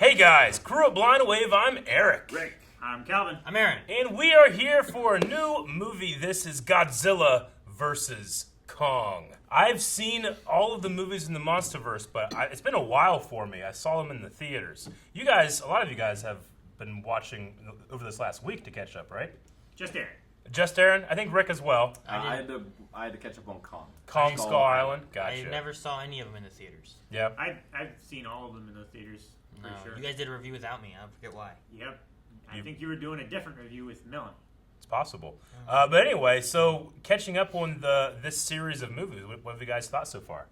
Hey guys, crew of Blind Wave, I'm Eric. Rick. I'm Calvin. I'm Aaron. And we are here for a new movie. This is Godzilla vs. Kong. I've seen all of the movies in the Monsterverse, but it's been a while for me. I saw them in the theaters. You guys, a lot of you guys have been watching over this last week to catch up, right? Just Aaron. Just Aaron? I think Rick as well. I had to catch up on Kong. Kong Skull Island? Gotcha. I never saw any of them in the theaters. Yep. I've seen all of them in the theaters. No, Sure. you guys did a review without me. I forget why. Yep. I think you were doing a different review with Millen. It's possible. But anyway, so catching up on this series of movies, what have you guys thought so far?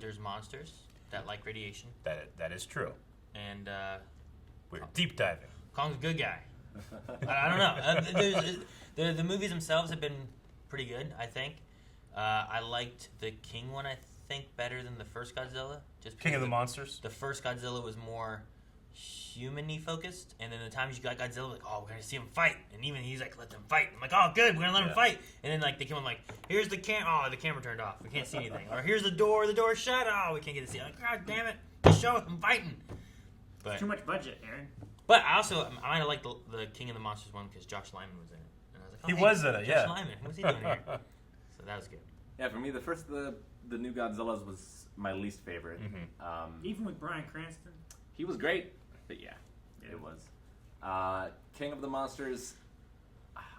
There's monsters that like radiation. That is true. And We're deep diving. Kong's a good guy. I don't know. The movies themselves have been pretty good, I think. I liked the King one, I think, better than the first Godzilla. Just King of the Monsters? The first Godzilla was more human-y focused, and then the times you got Godzilla, like, oh, we're gonna see him fight, and even he's like, let them fight. I'm like, oh, good, we're gonna let him fight. And then like they come on, like, here's the the camera turned off, we can't see anything. Or here's the door's shut, oh, we can't get to see. Like, God damn it, just show us I'm fighting. But Too much budget, Aaron. But I might have liked the King of the Monsters one because Josh Lyman was in it, and I was like, oh, He hey, was in it, Josh Lyman, what's he doing here? So that was good. Yeah, for me, the new Godzillas was my least favorite. Even with Bryan Cranston. He was great, but yeah, it was. King of the Monsters,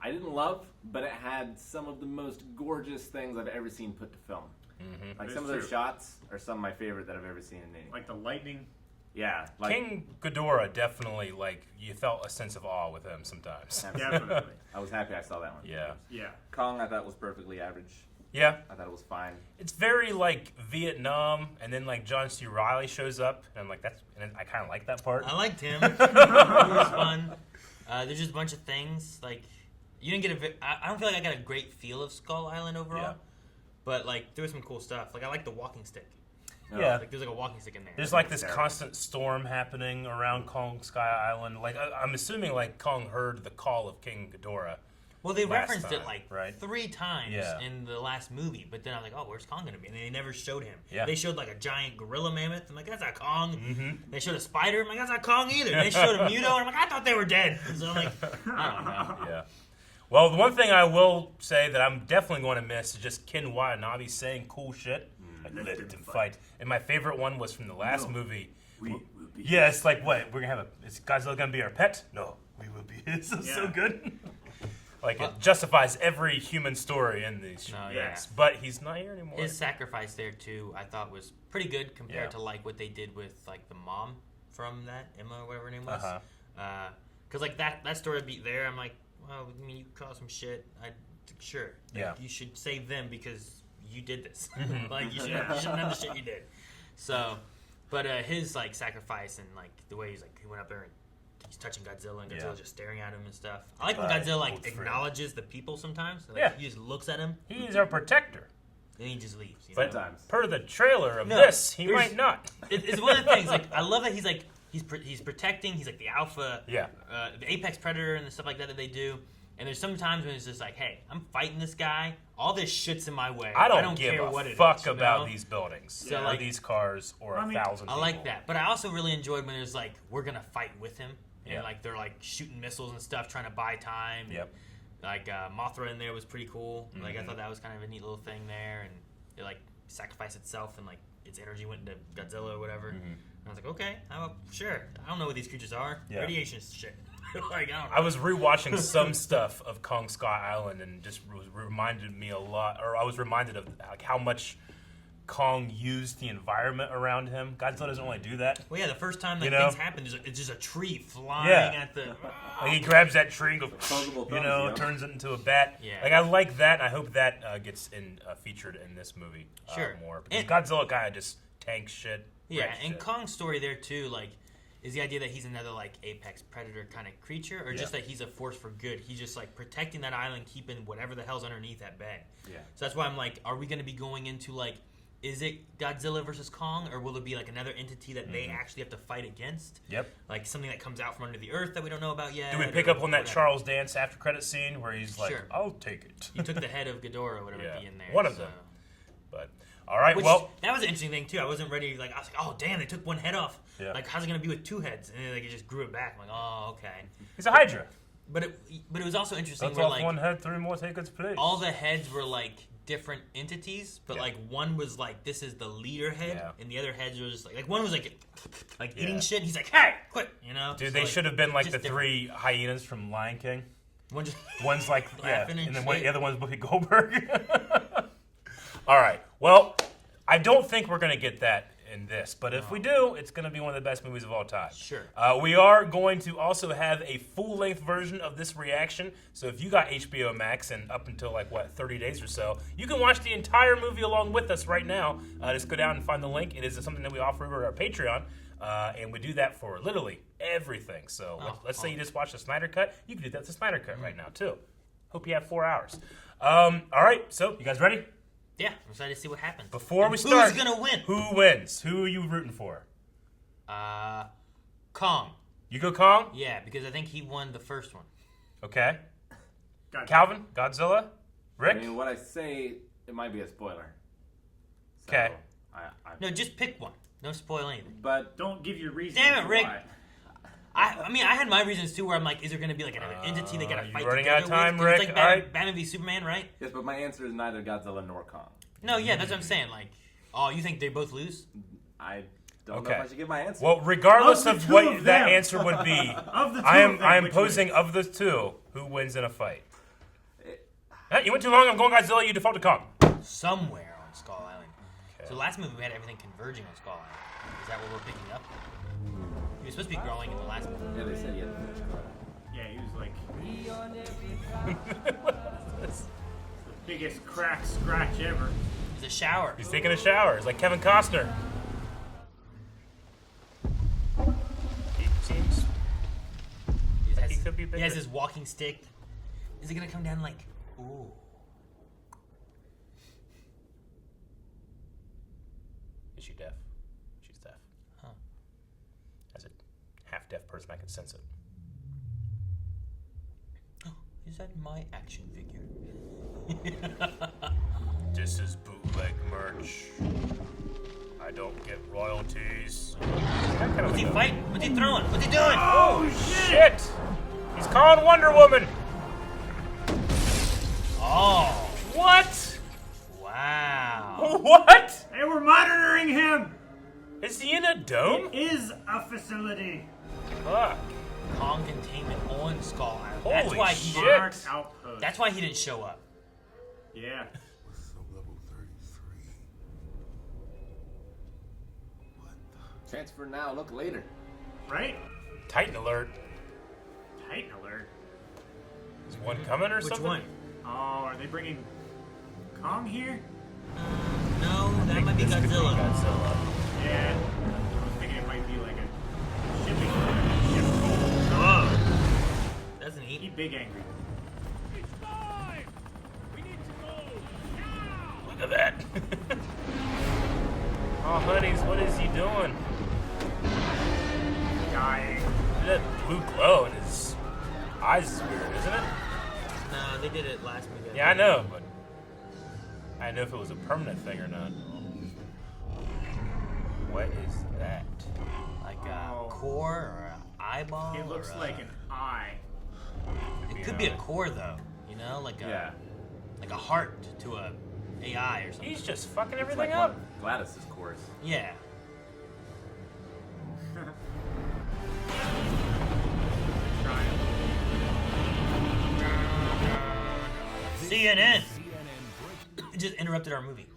I didn't love, but it had some of the most gorgeous things I've ever seen put to film. Like That's some of those true. shots are some of my favorite that I've ever seen in any. Like the lightning. Yeah, like King Ghidorah definitely, you felt a sense of awe with him sometimes. Definitely. I was happy I saw that one. Yeah. Yeah. Kong, I thought was perfectly average. Yeah. I thought it was fine. It's very, Vietnam, and then, John C. Reilly shows up, and I'm like, I kind of like that part. I liked him. It was fun. There's just a bunch of things, you didn't get I don't feel like I got a great feel of Skull Island overall, Yeah. but, there was some cool stuff. I like the walking stick. Yeah. There's a walking stick in there. There's this terrible. constant storm happening around Kong Sky Island. I'm assuming Kong heard the call of King Ghidorah. Well, they last referenced it time, right? 3 times Yeah. in the last movie, but then I was like, oh, where's Kong gonna be? And they never showed him. Yeah. They showed a giant gorilla mammoth. I'm like, that's not Kong. They showed a spider. I'm like, that's not Kong either. And they showed a Muto, and I'm like, I thought they were dead. So I'm like, I don't know. Yeah. Well, the one thing I will say that I'm definitely going to miss is just Ken Watanabe saying cool shit. Let them fight. And my favorite one was from the last movie. We will be. Yeah, it's what? We're going to have is Godzilla going to be our pet? No, we will be. It's so Yeah. good. It justifies every human story in these No, yes. But he's not here anymore. His sacrifice there too, I thought was pretty good compared Yeah. to what they did with the mom from that Emma or whatever her name was. Because that story beat there, I'm like, well, I mean, you caused some shit. Sure. Yeah. You should save them because you did this. You shouldn't have done the shit you did. So, but his sacrifice and the way he went up there and he's touching Godzilla and Godzilla's just staring at him and stuff. I like when Godzilla acknowledges the people sometimes. He just looks at him. He's our protector. Then he just leaves. But Sometimes. per the trailer of this, he might not. It's one of the things. I love that he's protecting. He's the alpha. Yeah. The apex predator and the stuff like that they do. And there's some times when it's just hey, I'm fighting this guy. All this shit's in my way. I don't care give what a it fuck is, you about know? these buildings So, or these cars or 1,000 I people. like that. But I also really enjoyed when it was we're going to fight with him. And Yeah. they're shooting missiles and stuff, trying to buy time. Yep. Mothra in there was pretty cool. I thought that was kind of a neat little thing there. And it sacrificed itself and its energy went into Godzilla or whatever. And I was like, okay, sure. I don't know what these creatures are. Yeah. Radiation shit. I don't know. I was rewatching some stuff of Kong Sky Island and just reminded me a lot, or I was reminded of how much Kong used the environment around him. Godzilla doesn't really do that. Well, yeah, the first time You things know? happen, it's just a tree flying Yeah. at the... He grabs that tree and goes, Opposable thumbs, turns it into a bat. Yeah. I like that. I hope that gets featured in this movie Sure. more. Because And- Godzilla kind of just tanks shit. Yeah, wrecks and shit. Kong's story there, too, is the idea that he's another, apex predator kind of creature, or just Yeah. that he's a force for good? He's just, protecting that island, keeping whatever the hell's underneath at bay. Yeah. So that's why I'm are we going to be going into, is it Godzilla versus Kong, or will it be, another entity that they actually have to fight against? Yep. Something that comes out from under the earth that we don't know about yet? Do we pick or up on that whatever. Charles Dance after credit scene where he's like, Sure. I'll take it? He took the head of Ghidorah or whatever Yeah. be in there. One of them. But All right, Which, well, that was an interesting thing too. I wasn't ready. Like I was like, oh damn, they took one head off. Yeah. Like how's it gonna be with two heads? And then like it just grew it back. I'm like, oh okay. he's a Hydra. But it was also interesting That's where off like one head, 3 more take its place. all the heads were like different entities, but Yeah. like one was like this is the leader head, Yeah. and the other heads were just like one was like Yeah. eating shit. And he's like, hey, quit, you know. Dude, So, they like, should have been like just the different. 3 hyenas from Lion King. One just One's like, yeah, Laughing and and then shit. the other one's Whoopi Goldberg. All right, well, I don't think we're going to get that in this, but if we do, it's going to be one of the best movies of all time. Sure. We are going to also have a full-length version of this reaction, so if you got HBO Max and up until, 30 days or so, you can watch the entire movie along with us right now. Just go down and find the link. It is something that we offer over at our Patreon, and we do that for literally everything. So let's say you just watched the Snyder Cut, you can do that with the Snyder Cut right now, too. Hope you have 4 hours. All right, so you guys ready? yeah, I'm excited to see what happens. Before And we start, who's gonna win? Who wins? Who are you rooting for? Kong. You go Kong? Yeah, because I think he won the first one. Okay. Gotcha. Calvin? Godzilla? Rick? I mean, what I say, it might be a spoiler. So, 'Kay. No, just pick one. Don't spoil anything. But Don't give your reasons. Damn it, Rick. why. I mean, I had my reasons too, where I'm like, is there going to be like an entity they got to you're fight running together out of time, with? 'Cause it's Rick. like All right. Batman v Superman, right? yes, but my answer is neither Godzilla nor Kong. No, yeah, that's what I'm saying. Like, oh, you think they both lose? I don't know Okay. if I should give my answer. Well, regardless Of of the two what of that them. answer would be, Of the two I of am them, which posing wins? of the two who wins in a fight. You went too long. I'm going Godzilla. You default to Kong. Somewhere on Skull Island. Okay. So last movie we had everything converging on Skull Island. Is that what we're picking up? He was supposed to be growing in the last movie. yeah, they said he had to finish Kong. Yeah, he was like the biggest crack scratch ever. It's a shower. He's taking a shower. It's like Kevin Costner. He seems like he could be He bigger. has his walking stick. Is it gonna come down like, ooh? Is she deaf? She's deaf. Huh. As a half-deaf person, I can sense it. Oh, is that my action figure? This is bootleg merch. I don't get royalties. What's he fighting? What's he throwing? What's he doing? Oh shit! He's calling Wonder Woman. Oh, What? wow. What? They were monitoring him. Is he in a dome? Is a facility. Fuck. Kong containment on Skull Island. That's Holy why he shit. didn't. Mark outpost. That's why he didn't show up. Yeah. Sub-level 33. What the? Transfer now, look later. Right? Titan alert. Titan alert. Is one coming or Which something? one? Oh, are they bringing Kong here? No, that might be This could Godzilla. Godzilla. Yeah. I was thinking it might be like a shipping ship. Whoa. Doesn't He he? big angry. Look at that. Oh, honeys, what is he doing? Dying. That blue glow in his eyes is weird, isn't it? No, they did it last movie. Yeah, I know, but I didn't know if it was a permanent thing or not. What is that? Like a Oh. core or an eyeball. It looks or like an eye. It could be a core though. You know, like a Yeah. like a heart to a AI or something. He's just fucking It's everything like up. one of Gladys's course. Yeah. Trying. CNN. It just interrupted our movie.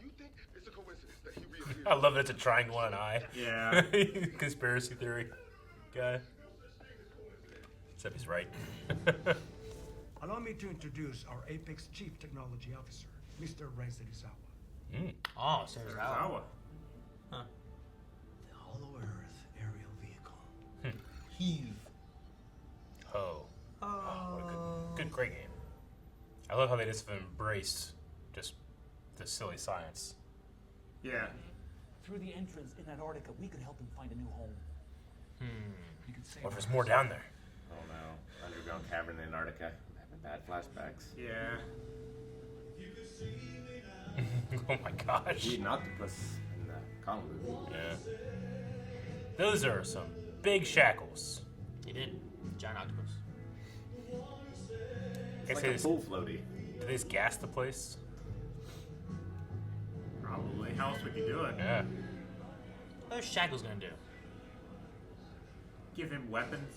You think it's a coincidence that he reappeared? I love that it's a triangle and an eye. Yeah. Conspiracy theory guy. Except he's right. Allow me to introduce our Apex Chief Technology Officer, Mr. Reizerizawa. Oh, so there's that. Zawa. Huh. The Hollow Earth aerial vehicle. Heave. Oh. What a good, great game. I love how they just have embraced just the silly science. Yeah. Through the entrance in Antarctica, we could help him find a new home. You could save Or if there's our more lives. down there. Oh no. Underground cavern in Antarctica. I'm having bad flashbacks. Yeah. Oh my gosh. He an octopus in the Kong movie. Yeah. Those are some big shackles. He did. Giant octopus. It's like a pool floaty. Do they just gas the place? Probably. How else would you do it? Yeah. What's shackles gonna do? Give him weapons.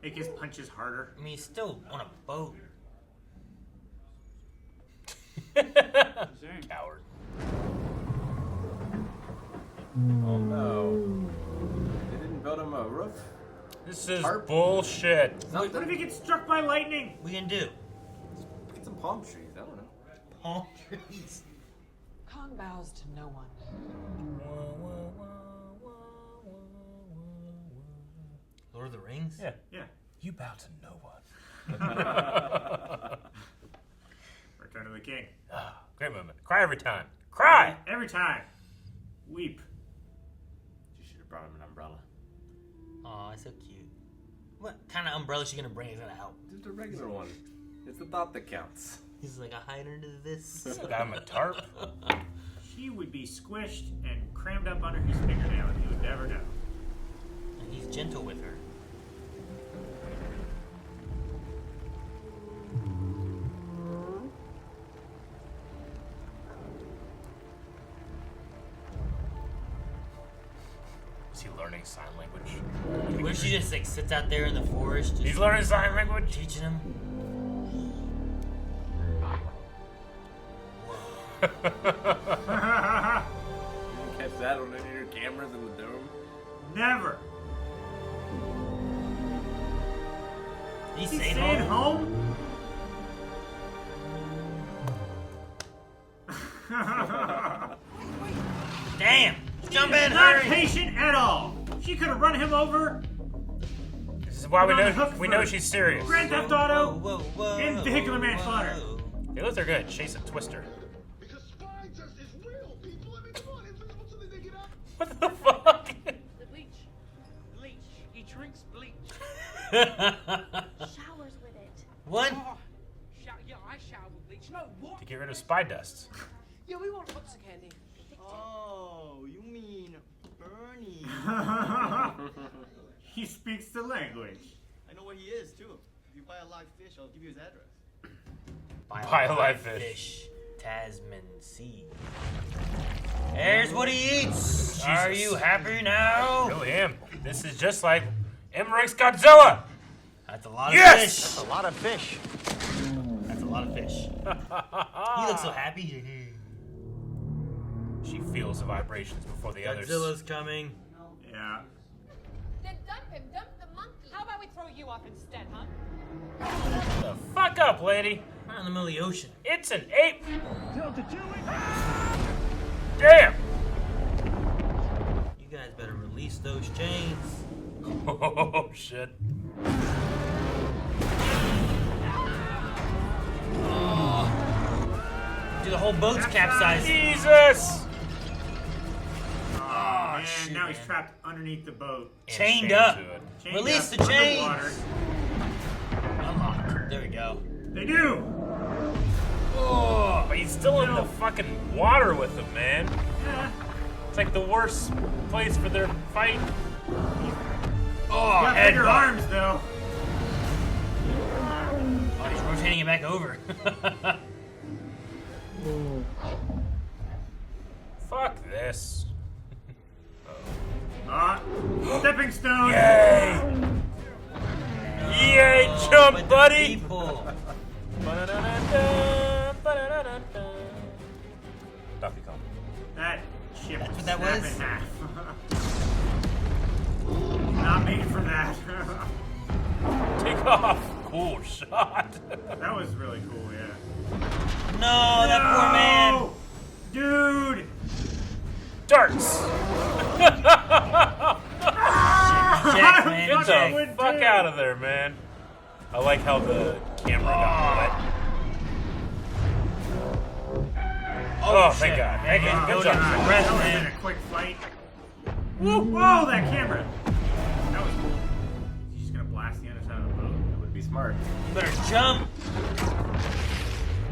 Make his punches harder. I mean, he's still on a boat. Coward. Oh no. They didn't build him a roof? This is Tarp? bullshit. What if he gets struck by lightning? We can do Get some palm trees, I don't know. palm trees. Kong bows to no one. Lord of the Rings. Yeah. Yeah. You bow to no one. Return of the King. Ah, great moment. Cry every time. Cry! Every time. Weep. You should have brought him an umbrella. Aw, it's so cute. What kind of umbrella is she gonna bring? Is gonna help? Just a regular one. It's the thought that counts. He's like, I hide under this. Got him a tarp. She would be squished and crammed up under his fingernail and he would never know. And he's gentle with her. Is he learning sign language? What if she just like sits out there in the forest, just He's learning sign language? teaching him? You didn't catch that on any of your cameras in the dome? Never. He's He's staying staying home. home? Damn! Jump in, Not hurry! patient at all. She could have run him over. This is why we Put on the know hook we know first. she's serious. Grand Theft Auto. Whoa, and vehicular manslaughter. They look they're gonna chase a twister. Because spy test is real, people. I mean, come on, invisible to the naked eye. What the fuck? The bleach. Bleach. He drinks bleach. Showers with it. What? Yeah, I shower with bleach. No, what? To get rid of spy dust. Yeah, we want lots of candy. Oh, you mean Bernie? He speaks the language. I know where he is too. If you buy a live fish, I'll give you his address. Buy a live fish. Tasman Sea. There's what he eats. Are Jesus. you happy now? Really am. This is just like Emmerich's Godzilla. That's a lot of Yes! fish. That's a lot of fish. That's a lot of fish. He looks so happy. She feels the vibrations before the others. Godzilla's coming. Yeah. Then dump him. Dump the monkey. How about we throw you off instead, huh? The fuck up, lady. Right in the middle of the ocean. It's an ape. Damn. You guys better release those chains. Oh shit. Dude, the whole boat's capsized. Jesus. Oh, man, shoot, now he's man. trapped underneath the boat. Chained chained up. to it. Chained Release up the chains. underwater. Unlocked. There we go. They do. Oh, but he's still in the fucking water with him, man. Yeah. It's like the worst place for their fight. Oh, Got bigger headbutt. arms though. Oh, he's rotating it back over. Fuck this. Stepping stone. Yay! Yay, jump, With the buddy! people. Donkey Kong. That ship That's will what that snap was? in half. Not made for that. Take off. Cool shot. That was really cool, yeah. No, that poor man. Dude! Darts. Jack, man. Get Jack. the fuck out of there, man. I like how the camera got wet. Oh, thank shit. God. Thank God. Good Go job. down. That Breath, was man. in a quick fight. Whoa, that camera! That was cool. He's just gonna blast the other side of the boat. That would be smart. You better jump.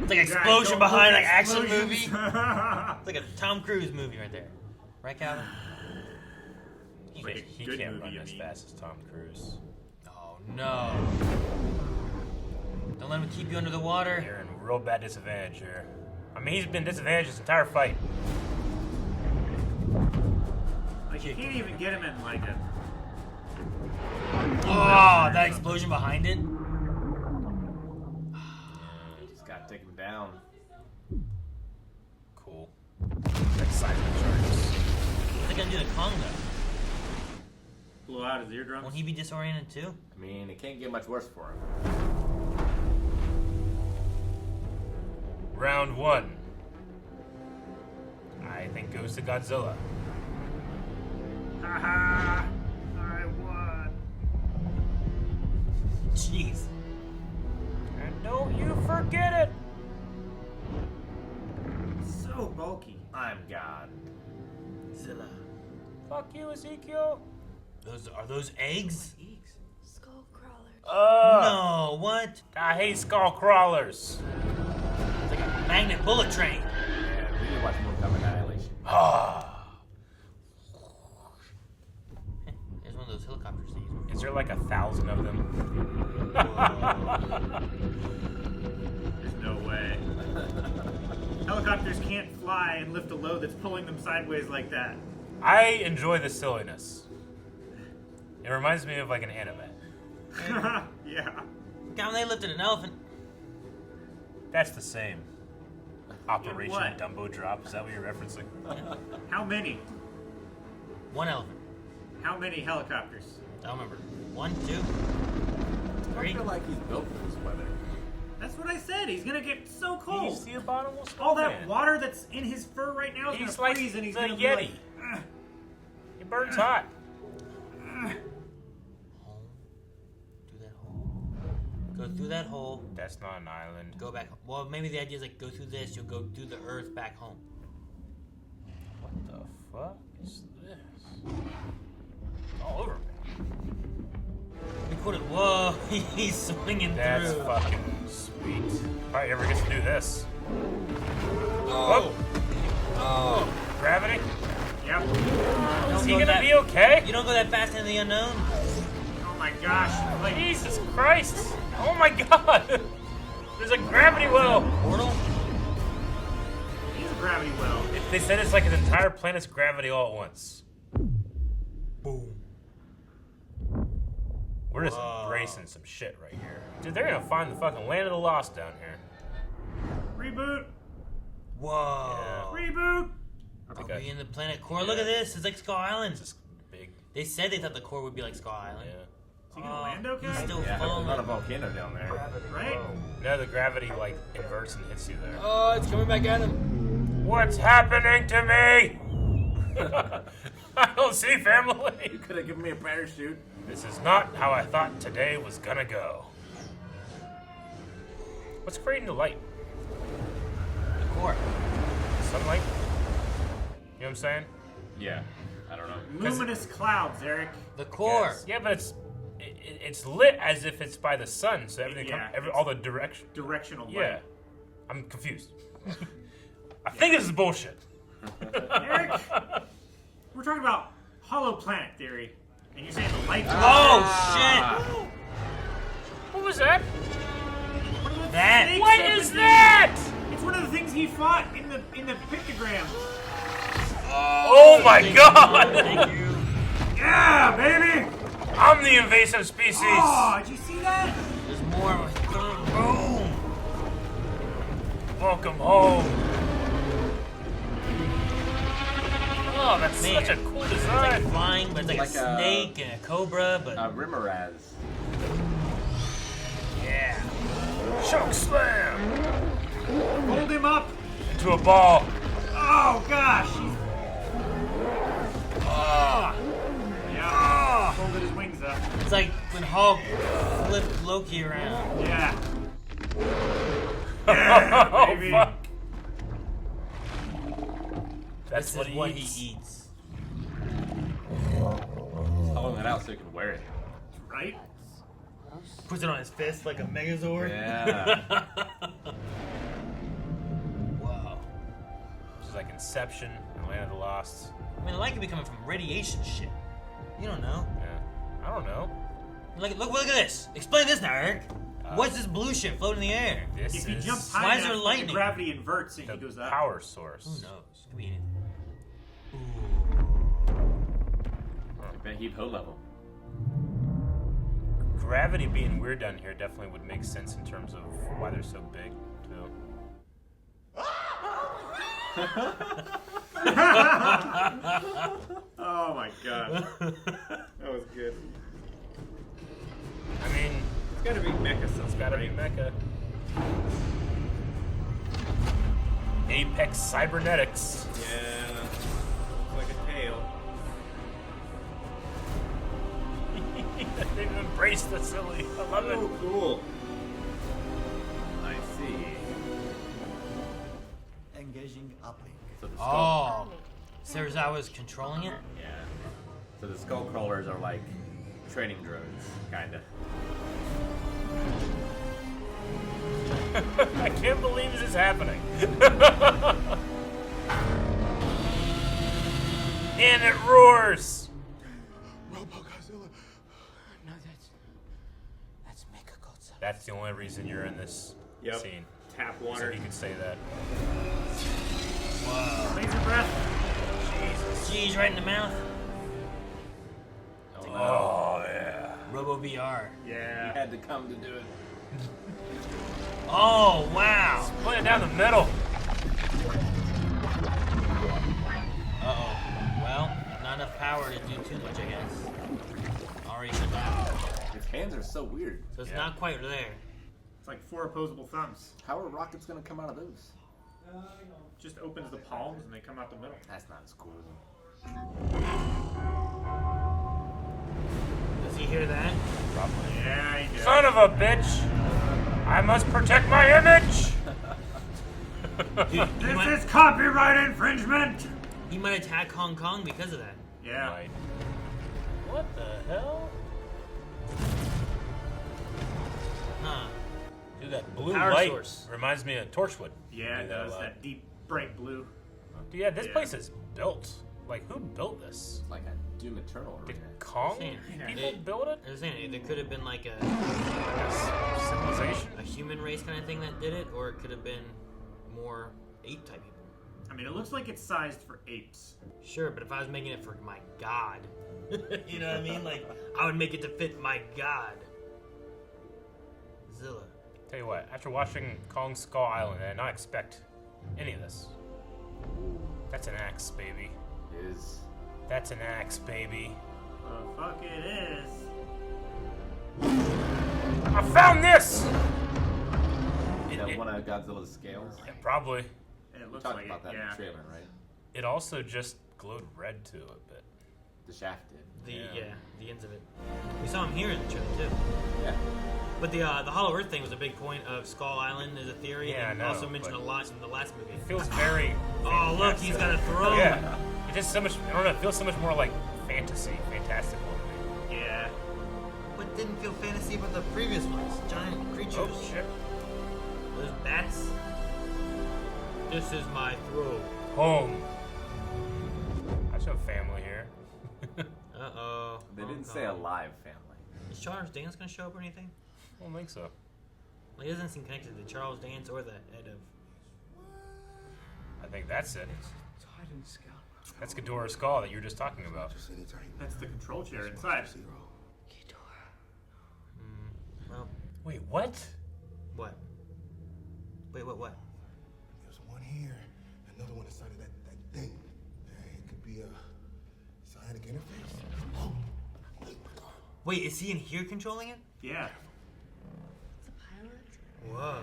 It's like explosion behind, like action movie. Explosions. It's like a Tom Cruise movie right there. Right, Calvin? He Like a good can't movie, run I as mean. fast as Tom Cruise. Oh, no. Don't let him keep you under the water. You're in a real bad disadvantage here. I mean, he's been disadvantaged this entire fight. Like, you can't even get him in, like, a... Oh, that explosion behind it. You just gotta take him down. Cool. Like seismic charges. What's it gonna do to Kong, though? Blow out his eardrums. Won't he be disoriented, too? I mean, it can't get much worse for him. Round 1. I think goes to Godzilla. Haha! I won. Jeez. And don't you forget it! So bulky. I'm God. Zilla. Fuck you, Ezekiel. Are those eggs? Skull crawler. No, what? I hate skull crawlers. It's like a magnet bullet train. Yeah, we need to watch more Coming Annihilation. There's one of those helicopters they use. Is there like 1,000 of them? There's no way. Helicopters can't fly and lift a load that's pulling them sideways like that. I enjoy the silliness. It reminds me of like an anime. Yeah. God, when they lifted an elephant. That's the same. Operation what? Dumbo Drop. Is that what you're referencing? How many? One elephant. How many helicopters? I don't remember. 1, 2, I 3. feel like he's built for this weather. That's what I said. He's gonna get so Can you cold. see a bottomless All that man? water that's in his fur right now is He's gonna like freeze, and he's the gonna be Yeti. like, He burns hot. Hole. Do that hole. Go through that hole. That's not an island. Go back. Well, maybe the idea is like go through this. You'll go through the earth back home. What the fuck is this? All over me. Record it. Whoa, he's swinging That's through. fucking sweet. If I ever get to do this. Oh. Oh. Gravity? yep. Is he gonna be okay? You don't go that fast into the unknown. Oh my gosh. Like, Jesus Christ! Oh my god! There's a gravity well! Portal? he's a gravity well. They said it's like an entire planet's gravity all at once. Boom. We're just embracing some shit right here. Dude, they're gonna find the fucking land of the lost down here. Reboot. Whoa. Reboot. Are we in the planet core? Look at this. It's like Skull Island. It's just big. They said they thought the core would be like Skull Island. Yeah. Is he gonna land okay? He's still Yeah, falling. there's not a volcano down there. Right? No, the gravity like inverts and hits you there. Oh, it's coming back at him. What's happening to me? I don't see You family. could have given me a parachute. This is not how I thought today was gonna go. What's creating the light? The core. Sunlight? You know what I'm saying? Yeah, I don't know. Luminous clouds, Eric. The core. Yes. Yeah, but it's lit as if it's by the sun, so everything Yeah, all the direction. Directional light. Yeah, I'm confused. I think this is bullshit. Eric, we're talking about hollow planet theory, and you're saying the light. Oh, shit. What was that? That. Snakes What up is in that? It's one of the things he fought in the pictogram. Oh my god! Thank you. Yeah, baby. I'm the invasive species. Oh, did you see that? There's more. Boom. Welcome home. Oh, that's Man. such a cool It's design. like flying, but it's like, Like a snake and a cobra, but Rimaraz. Yeah. Choke slam Hold him up. into a ball. Oh gosh. Yeah. Folded his wings up. it's like when Hulk flipped Loki around. Yeah. Oh, baby. fuck. That's This what is he what eats. he eats. Hollowing it out so he can wear it. Right? Puts it on his fist like a Megazord. Yeah. Inception, Land of the Lost. I mean, the light could be coming from radiation shit. You don't know. Yeah. I don't know. Look at this. Explain this now, Eric. What's this blue shit floating in the air? This If he is jumps Why high is there enough, lightning? the gravity inverts and the he goes up. power source. Who knows? Could be anything. I bet he'd low level. Gravity being weird down here definitely would make sense in terms of why they're so big, too. Oh my god. That was good. I mean, It's gotta be mecha something. it's gotta be Mecha. Apex Cybernetics. Yeah. Looks like a tail. They've embraced the silly. I love it. Oh, cool. I see. Engaging uplink. So the skull. Oh. Serizawa's controlling it? Yeah. So the skull crawlers are like training drones, kinda. I can't believe this is happening. And it roars. Godzilla. No, that's Mechagodzilla. That's the only reason you're in this Yep. scene. Tap So water. he can say that. Whoa. Laser breath. Jeez, right in the mouth. Oh, yeah. Robo VR. Yeah. He had to come to do it. Oh, wow. Split it down the middle. Uh-oh. Well, not enough power to do too much, I guess. Already shut down. His hands are so weird. So it's Yeah. not quite there. It's like 4 opposable thumbs. How are rockets gonna come out of those? Just opens the palms and they come out the middle. That's not as cool. Does he hear that? Probably. Yeah, he does. Son of a bitch! I must protect my image! Dude, he This might, is copyright infringement! he might attack Hong Kong because of that. Yeah. Right. What the hell? Huh. Dude, that blue Power light source. reminds me of Torchwood. Yeah, it Do that a does. lot. That deep, bright blue. Dude, yeah, this Yeah. place is built. Like, who built this? Like a Doom Eternal over Did here. Kong Saying, people it- build it? I was saying, there could have been like Like a civilization? a human race kind of thing that did it, or it could have been more ape type people. I mean, it looks like it's sized for apes. Sure, but if I was making it for my god, you know what I mean? Like, I would make it to fit my god. Zilla. Tell you what, after watching Kong Skull Island, I did not expect any of this. That's an axe, baby. Is That's an axe, baby. The fuck it is. I found this! you know, It- one of Godzilla's scales? Yeah, probably. It We looks talked like about it, that in yeah. the trailer, right? It also just glowed red too a bit. The shaft did. The ends of it. We saw him here in the trailer too. Yeah. But the Hollow Earth thing was a big point of Skull Island as a theory, Yeah, and I know, also mentioned a but- lot in the last movie. It feels very. Oh, look, he's got a throne. Yeah. It just so much. I don't know. It feels so much more like fantasy, fantastical to me. Yeah. What didn't feel fantasy about the previous ones? Giant creatures. Oh shit! Those bats. This is my throne. Home. I show family here. Uh-oh. They didn't say a live family. Is Charles Dance gonna show up or anything? I don't think so. Like, it doesn't seem connected to Charles Dance or the head of... I think that's it. Titan Scout. That's Ghidorah's skull that you were just talking about. That's the control chair inside. Well, Wait, what? what? Wait, what? There's one here, another one inside of that thing. It could be a psionic interface. Oh my god. Wait, is he in here controlling it? Yeah. Whoa.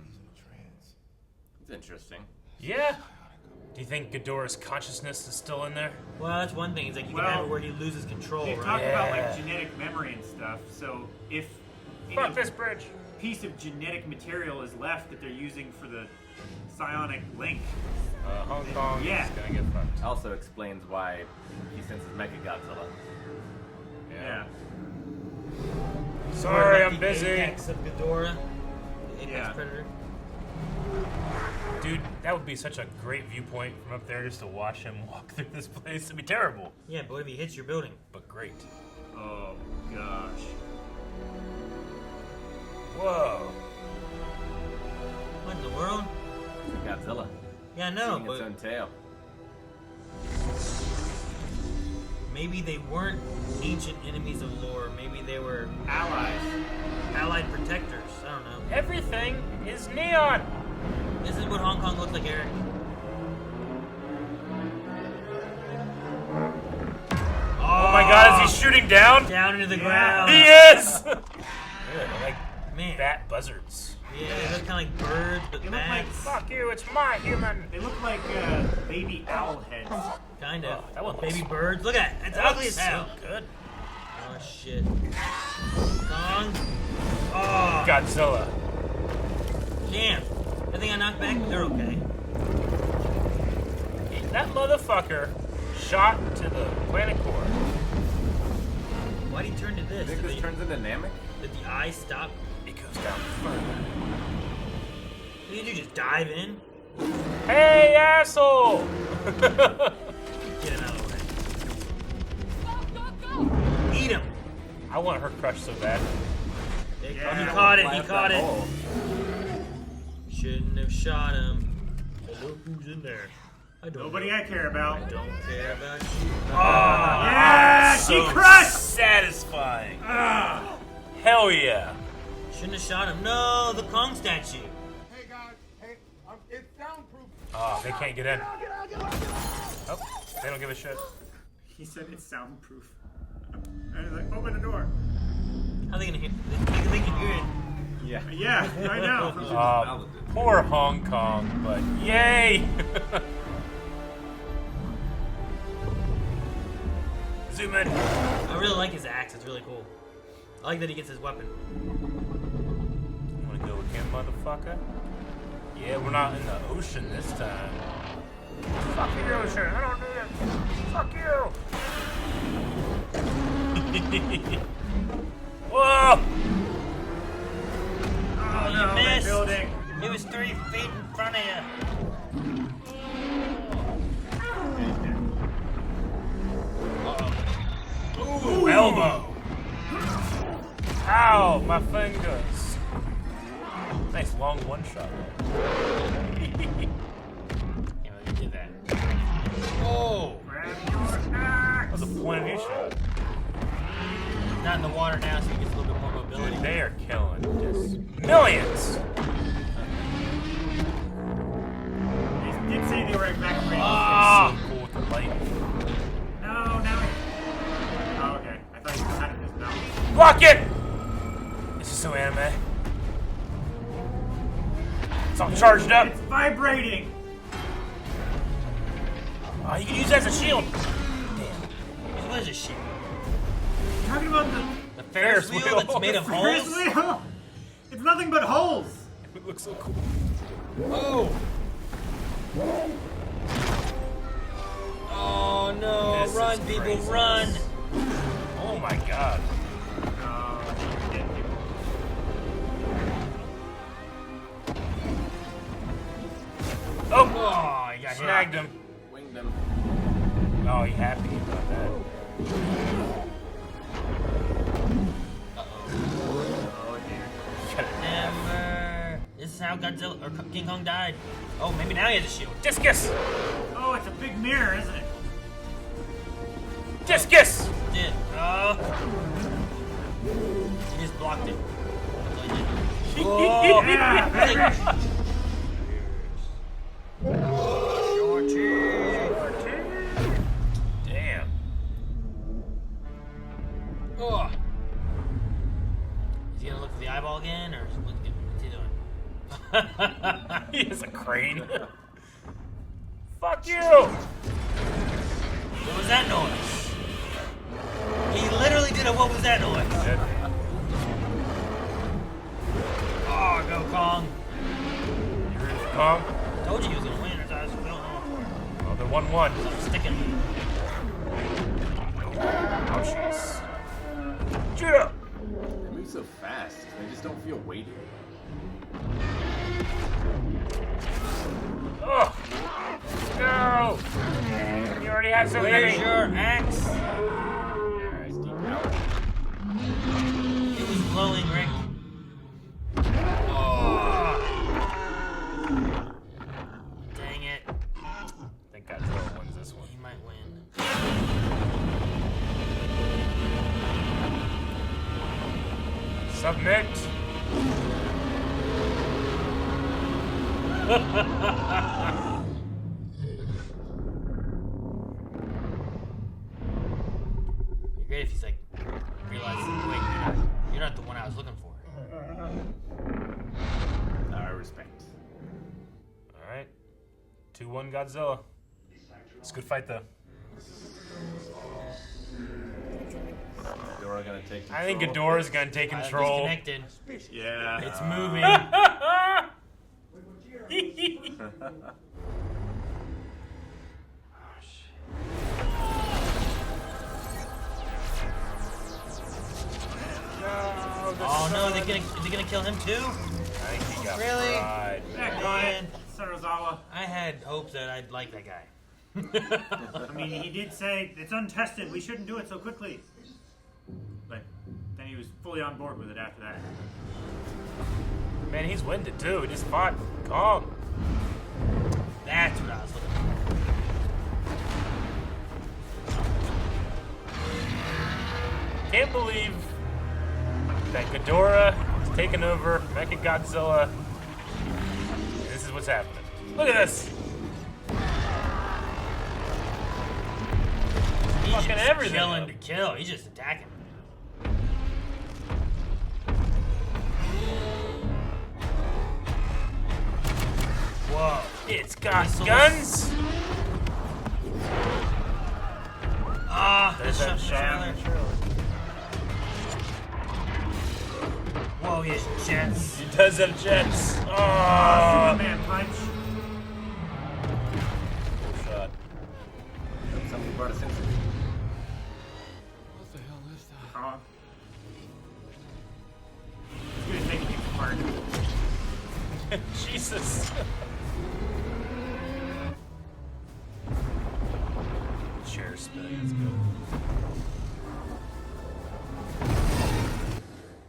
He's in a trance. It's interesting. Yeah. Do you think Ghidorah's consciousness is still in there? Well, that's one thing. It's like you Well, can have it where he loses control, They've right? talked about like Yeah. genetic memory and stuff. So if Fuck any this bridge. piece of genetic material is left that they're using for the psionic link, Hong Kong Yeah. is gonna get fucked. Also explains why he senses Mechagodzilla. yeah. Sorry, Or I'm the busy. Apex of Ghidorah. The Apex Yeah. Predator. Dude, that would be such a great viewpoint from up there just to watch him walk through this place. It'd be terrible, Yeah, but what if he hits your building? but great. Oh gosh. Whoa. What in the world? Godzilla. Yeah, no, Eating its but own tail. maybe they weren't ancient enemies of lore. Maybe they were Allies. allied protectors. I don't know. Everything is neon. This is what Hong Kong looks like, Eric. Oh my god, is he shooting down? Down into the Yeah. ground. He is! Really, like Man. bat buzzards. Yeah, they look kind of like birds, but They look like bats. Fuck you, it's my human. They look like baby owl heads. Kind of. Oh, that one looks- Baby birds. Look at it. It's That ugly looks as hell. so good. Oh, shit. Kong. Oh. Godzilla. Damn. I think I knocked back, but they're okay. That motherfucker shot to the planet core. Why'd he turn to You this? think this turns into Namek? Did the eye stop? It goes down further. Did you just dive in? Hey, asshole! Get him out of the way. Eat him. I want her crushed so bad. There you go. Yeah. He caught it. Fly He up caught that it. hole. Shouldn't have shot him. Hello, who's in there? I don't Nobody know. I care about. I don't care about you. Yeah, so she crushed! satisfying. Ah. Hell yeah. Shouldn't have shot him. No, the Kong statue. Hey guys, hey, it's soundproof. Oh, they can't get in. Oh, they don't give a shit. He said it's soundproof. And he's like, open the door. How are they gonna hear? They can hear it. Yeah. Yeah, I know. Poor Hong Kong, but yay! Zoom in. I really like his axe. It's really cool. I like that he gets his weapon. You wanna go again, motherfucker? Yeah, we're not in the ocean this time. Fuck the ocean, I don't need it. Fuck you! Whoa! Oh, no, you that missed. building. It was 3 feet in front of you. Ooh, elbow! Ow, my fingers! Nice long one shot. Yeah, you did that. Oh! Grab your axe. That was a point of view shot. Not in the water now, so he gets a little bit more mobility. They are killing just millions! They did say they were evacuating. So cool with the light. No, now he... Oh, okay. I thought he had it in his mouth. Block it! This is so anime. It's all charged up. It's vibrating. Oh, you can use that as a shield. What is this shit? Talking about The Ferris wheel wheel. that's made of Ferris holes? wheel? It's nothing but holes. It looks so cool. Oh! Oh no! This Run, is people, crazy. run! Oh my god. Oh! Oh, you got hit. Snagged him. Winged him. Oh, you happy about that? Never. This is how Godzilla or King Kong died. Oh, maybe now he has a shield. Discus! Oh, it's a big mirror, isn't it? Discus! Did. Oh. He just blocked it. Oh, Yeah. Damn. Oh. Is he gonna look for the eyeball again, or what's he doing? He has a crane. Fuck you! What was that noise? He literally did a what was that noise? Oh, go Kong. You ready for Kong? Told you he was gonna win, or I was going on for it. Oh, they're 1-1. I'm sticking. Oh, jeez. Shoot up! They move so fast. They just don't feel weighty. Oh! No! You already had so many. Where's your axe? It was glowing, Rick. Oh. Dang it. I think Godzilla wins this one. He might win. Submit. It'd be great if he's like realizes, wait, you're not the one I was looking for. I respect. All right. 2-1 Godzilla. It's a good fight, though. Ghidorah gonna take control. I think Ghidorah's gonna take control. He's connected. Yeah. It's moving. Oh no, they're gonna kill him too? I think he got Really? fried. Back on it, Sarazawa. I had hopes that I'd like that guy. I mean, he did say it's untested. We shouldn't do it so quickly. But then he was fully on board with it after that. Man, he's winded too. He just fought Kong. That's what I was looking for. Can't believe that Ghidorah has taken over Mechagodzilla. This is what's happening. Look at this. He's Fucking just everything killing up. to kill. He's just attacking. Whoa. It's got Missiles. guns. Ah, There's that shot. Whoa, he has jets. He does have jets. Oh. Superman punch. Cool shot. Somebody brought us in. What the hell is that? It's good at making you fart. Jesus. Chair spin. Let's go.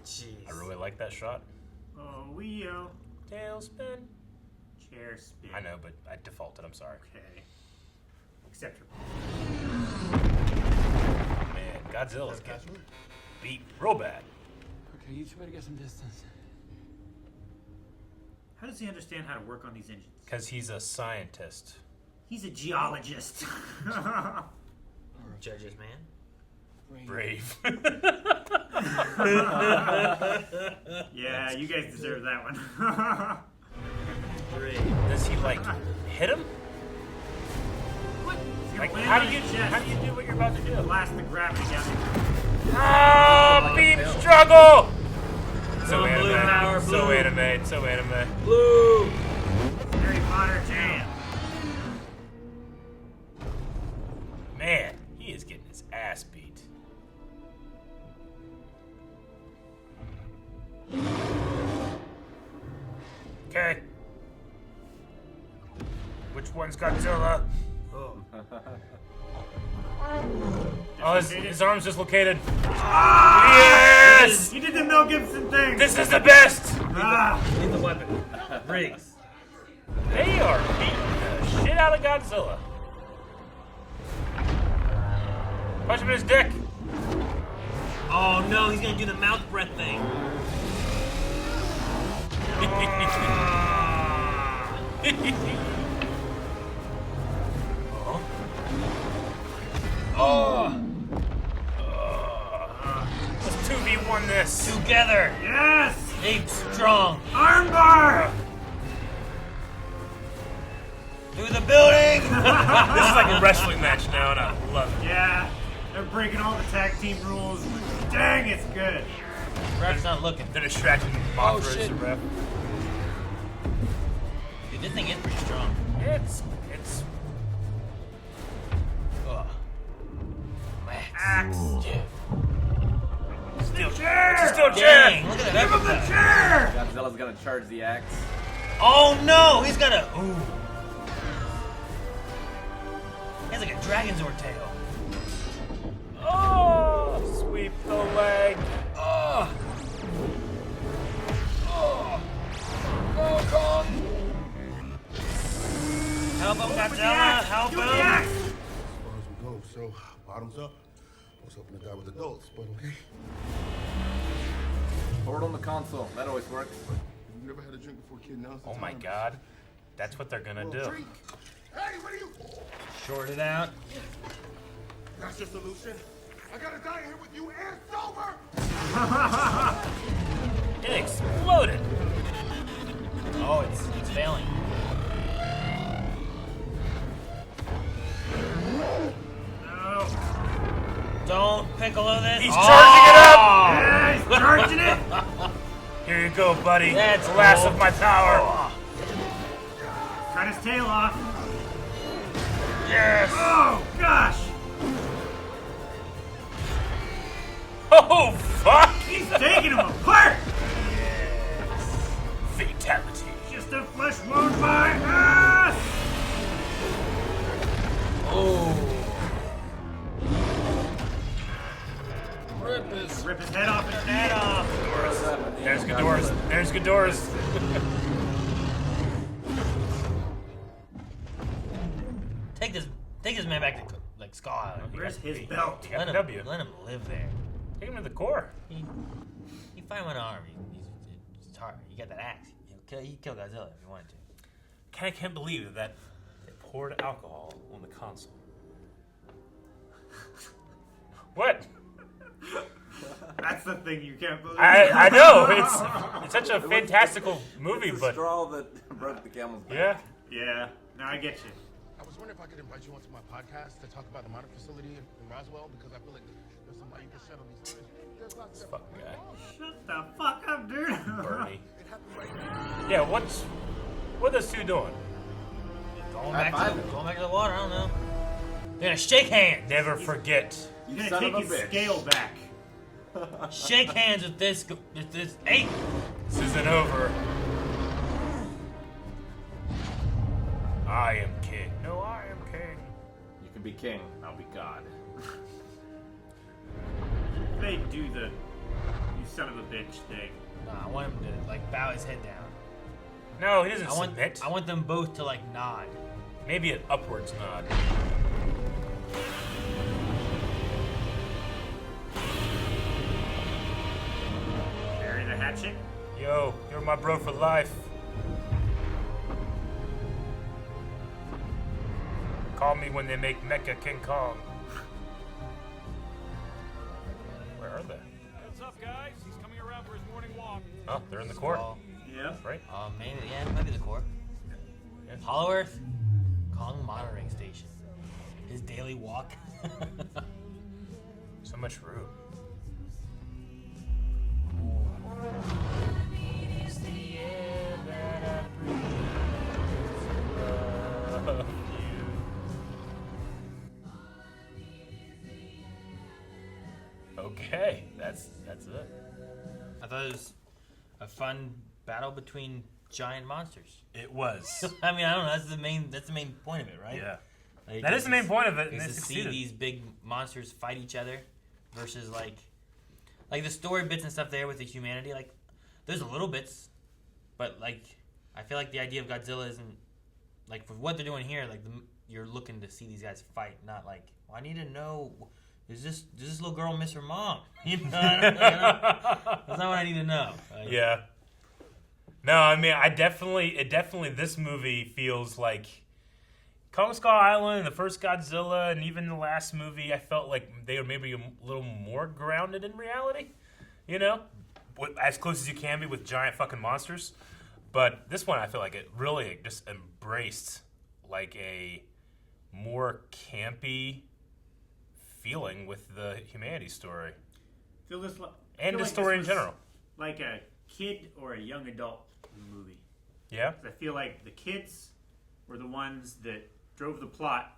Jeez. I really like that shot. Oh, Weo. Tailspin. Chair spin. I know, but I defaulted. I'm sorry. Okay. Acceptable. Man, Godzilla's getting beat real bad. Okay, you two better get some distance. How does he understand how to work on these engines? Because he's a scientist. He's a geologist. Judges, man. Brave. Yeah, you guys deserve that one. Does he like hit him? What? Like how do you do what you're about to do? Blast the gravity down. Ah, beam struggle. So Blue anime. power, So blue. anime. So anime. Blue. Harry Potter jam. Man, he is getting his ass beat. Okay. Which one's Godzilla? Oh, his arm's dislocated. Yes! He did the Mel Gibson thing. This is the best! Need the weapon. Riggs. They are beating the shit out of Godzilla. Punch him in his dick. Oh no, he's gonna do the mouth breath thing. Oh. Let's 2v1 this. Together. Yes! Big, strong. Armbar! Through the building! This is like a wrestling match now, and I love it. Yeah, they're breaking all the tag team rules. Dang, it's good. Ref's not looking. They're distracting Mothra as a ref. Dude, this thing is pretty strong. It's Axe. Yeah. still Chair! It's still Dang, chair. look at Give that. him the chair! Godzilla's gonna charge the axe. Oh no! He's got a. Ooh. He has like a dragon's or tail. Oh, sweep the leg. Oh. Oh. Go, Kong. Help him, Godzilla. Help him. As far as we go, so bottoms up. I was hoping to die with adults, but okay. Forward on the console. That always works. You never had a drink before, kid? Now's the Oh my time. God. That's what they're gonna do. Drink. Hey, what are you? Short it out. That's your solution? I gotta die here with you and sober! It exploded. Oh, it's failing. No. Don't Piccolo this. He's charging it up. Yeah, he's charging it. Here you go, buddy. That's the last cool. of my power. Cut his tail off. Yes. Oh, gosh. Oh, fuck. He's taking him apart. Fatality. Just a flesh wound by us. Oh. Rip his head off his head off. There's Ghidorah's. There's Ghidorah's. Take this man back to like Skull Island. Where's his belt? You got the Let W. him live there. Take him to the core. He fight one arm. It's hard. You got that axe. He'd kill Godzilla if he wanted to. I can't believe that they poured alcohol on the console. What? That's the thing you can't believe. I know it's such a fantastical movie, It's the but straw that broke the camel's back. yeah. Yeah, now I get you. I was wondering if I could invite you onto my podcast to talk about the modern facility in Roswell, because I feel like there's some light you can shed on these stories. There's lots of Fucking guy. Shut the fuck up, dude. Bernie. It happened right now. Yeah, what are those two doing? Going High back to the water. I don't know. They're gonna shake hands. Never forget. He's You gonna son take of a his bitch. scale back. Shake hands with this ape. This isn't over. I am king. No, I am king. You can be king, I'll be God. They do the you son of a bitch thing. Nah, I want him to like bow his head down. No, he doesn't I want submit. I want them both to like nod. Maybe an upwards nod. Bury the hatchet. Yo, you're my bro for life. Call me when they make Mecha King Kong. Where are they? What's up, guys? He's coming around for his morning walk. Oh, they're in the court. Yeah. Right? Maybe maybe the core. Hollow Earth, Kong monitoring station. His daily walk. So much room. Okay, that's it. I thought it was a fun battle between giant monsters. It was. I mean, I don't know. That's the main point of it, right? Yeah. Like, That is the main point of it, and is they to see succeeded. these big monsters fight each other versus like the story bits and stuff there with the humanity. Like, there's a little bits, but like I feel like the idea of Godzilla isn't like for what they're doing here. Like you're looking to see these guys fight, not like I need to know. Does this little girl miss her mom? You know, that's not what I need to know. Like, Yeah. No, I mean, definitely, this movie feels like Kong Skull Island, the first Godzilla, and even the last movie. I felt like they were maybe a little more grounded in reality, you know, as close as you can be with giant fucking monsters. But this one, I feel like it really just embraced like a more campy feeling with the humanity story Feel this and feel the like story in this was general. Like a kid or a young adult movie. Yeah. 'Cause I feel like the kids were the ones that drove the plot,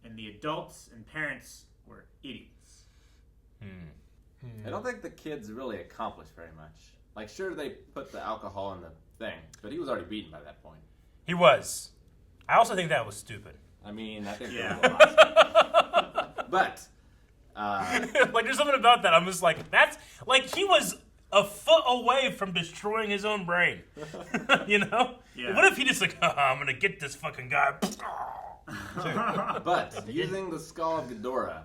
and the adults and parents were idiots. I don't think the kids really accomplished very much. Like, sure, they put the alcohol in the thing, but he was already beaten by that point. He was. I also think that was stupid. I mean, I think Yeah. there was a lot. But like, there's something about that. I'm just like, that's like he was a foot away from destroying his own brain. You know? Yeah. What if he just like, I'm gonna get this fucking guy? but using the Skull of Ghidorah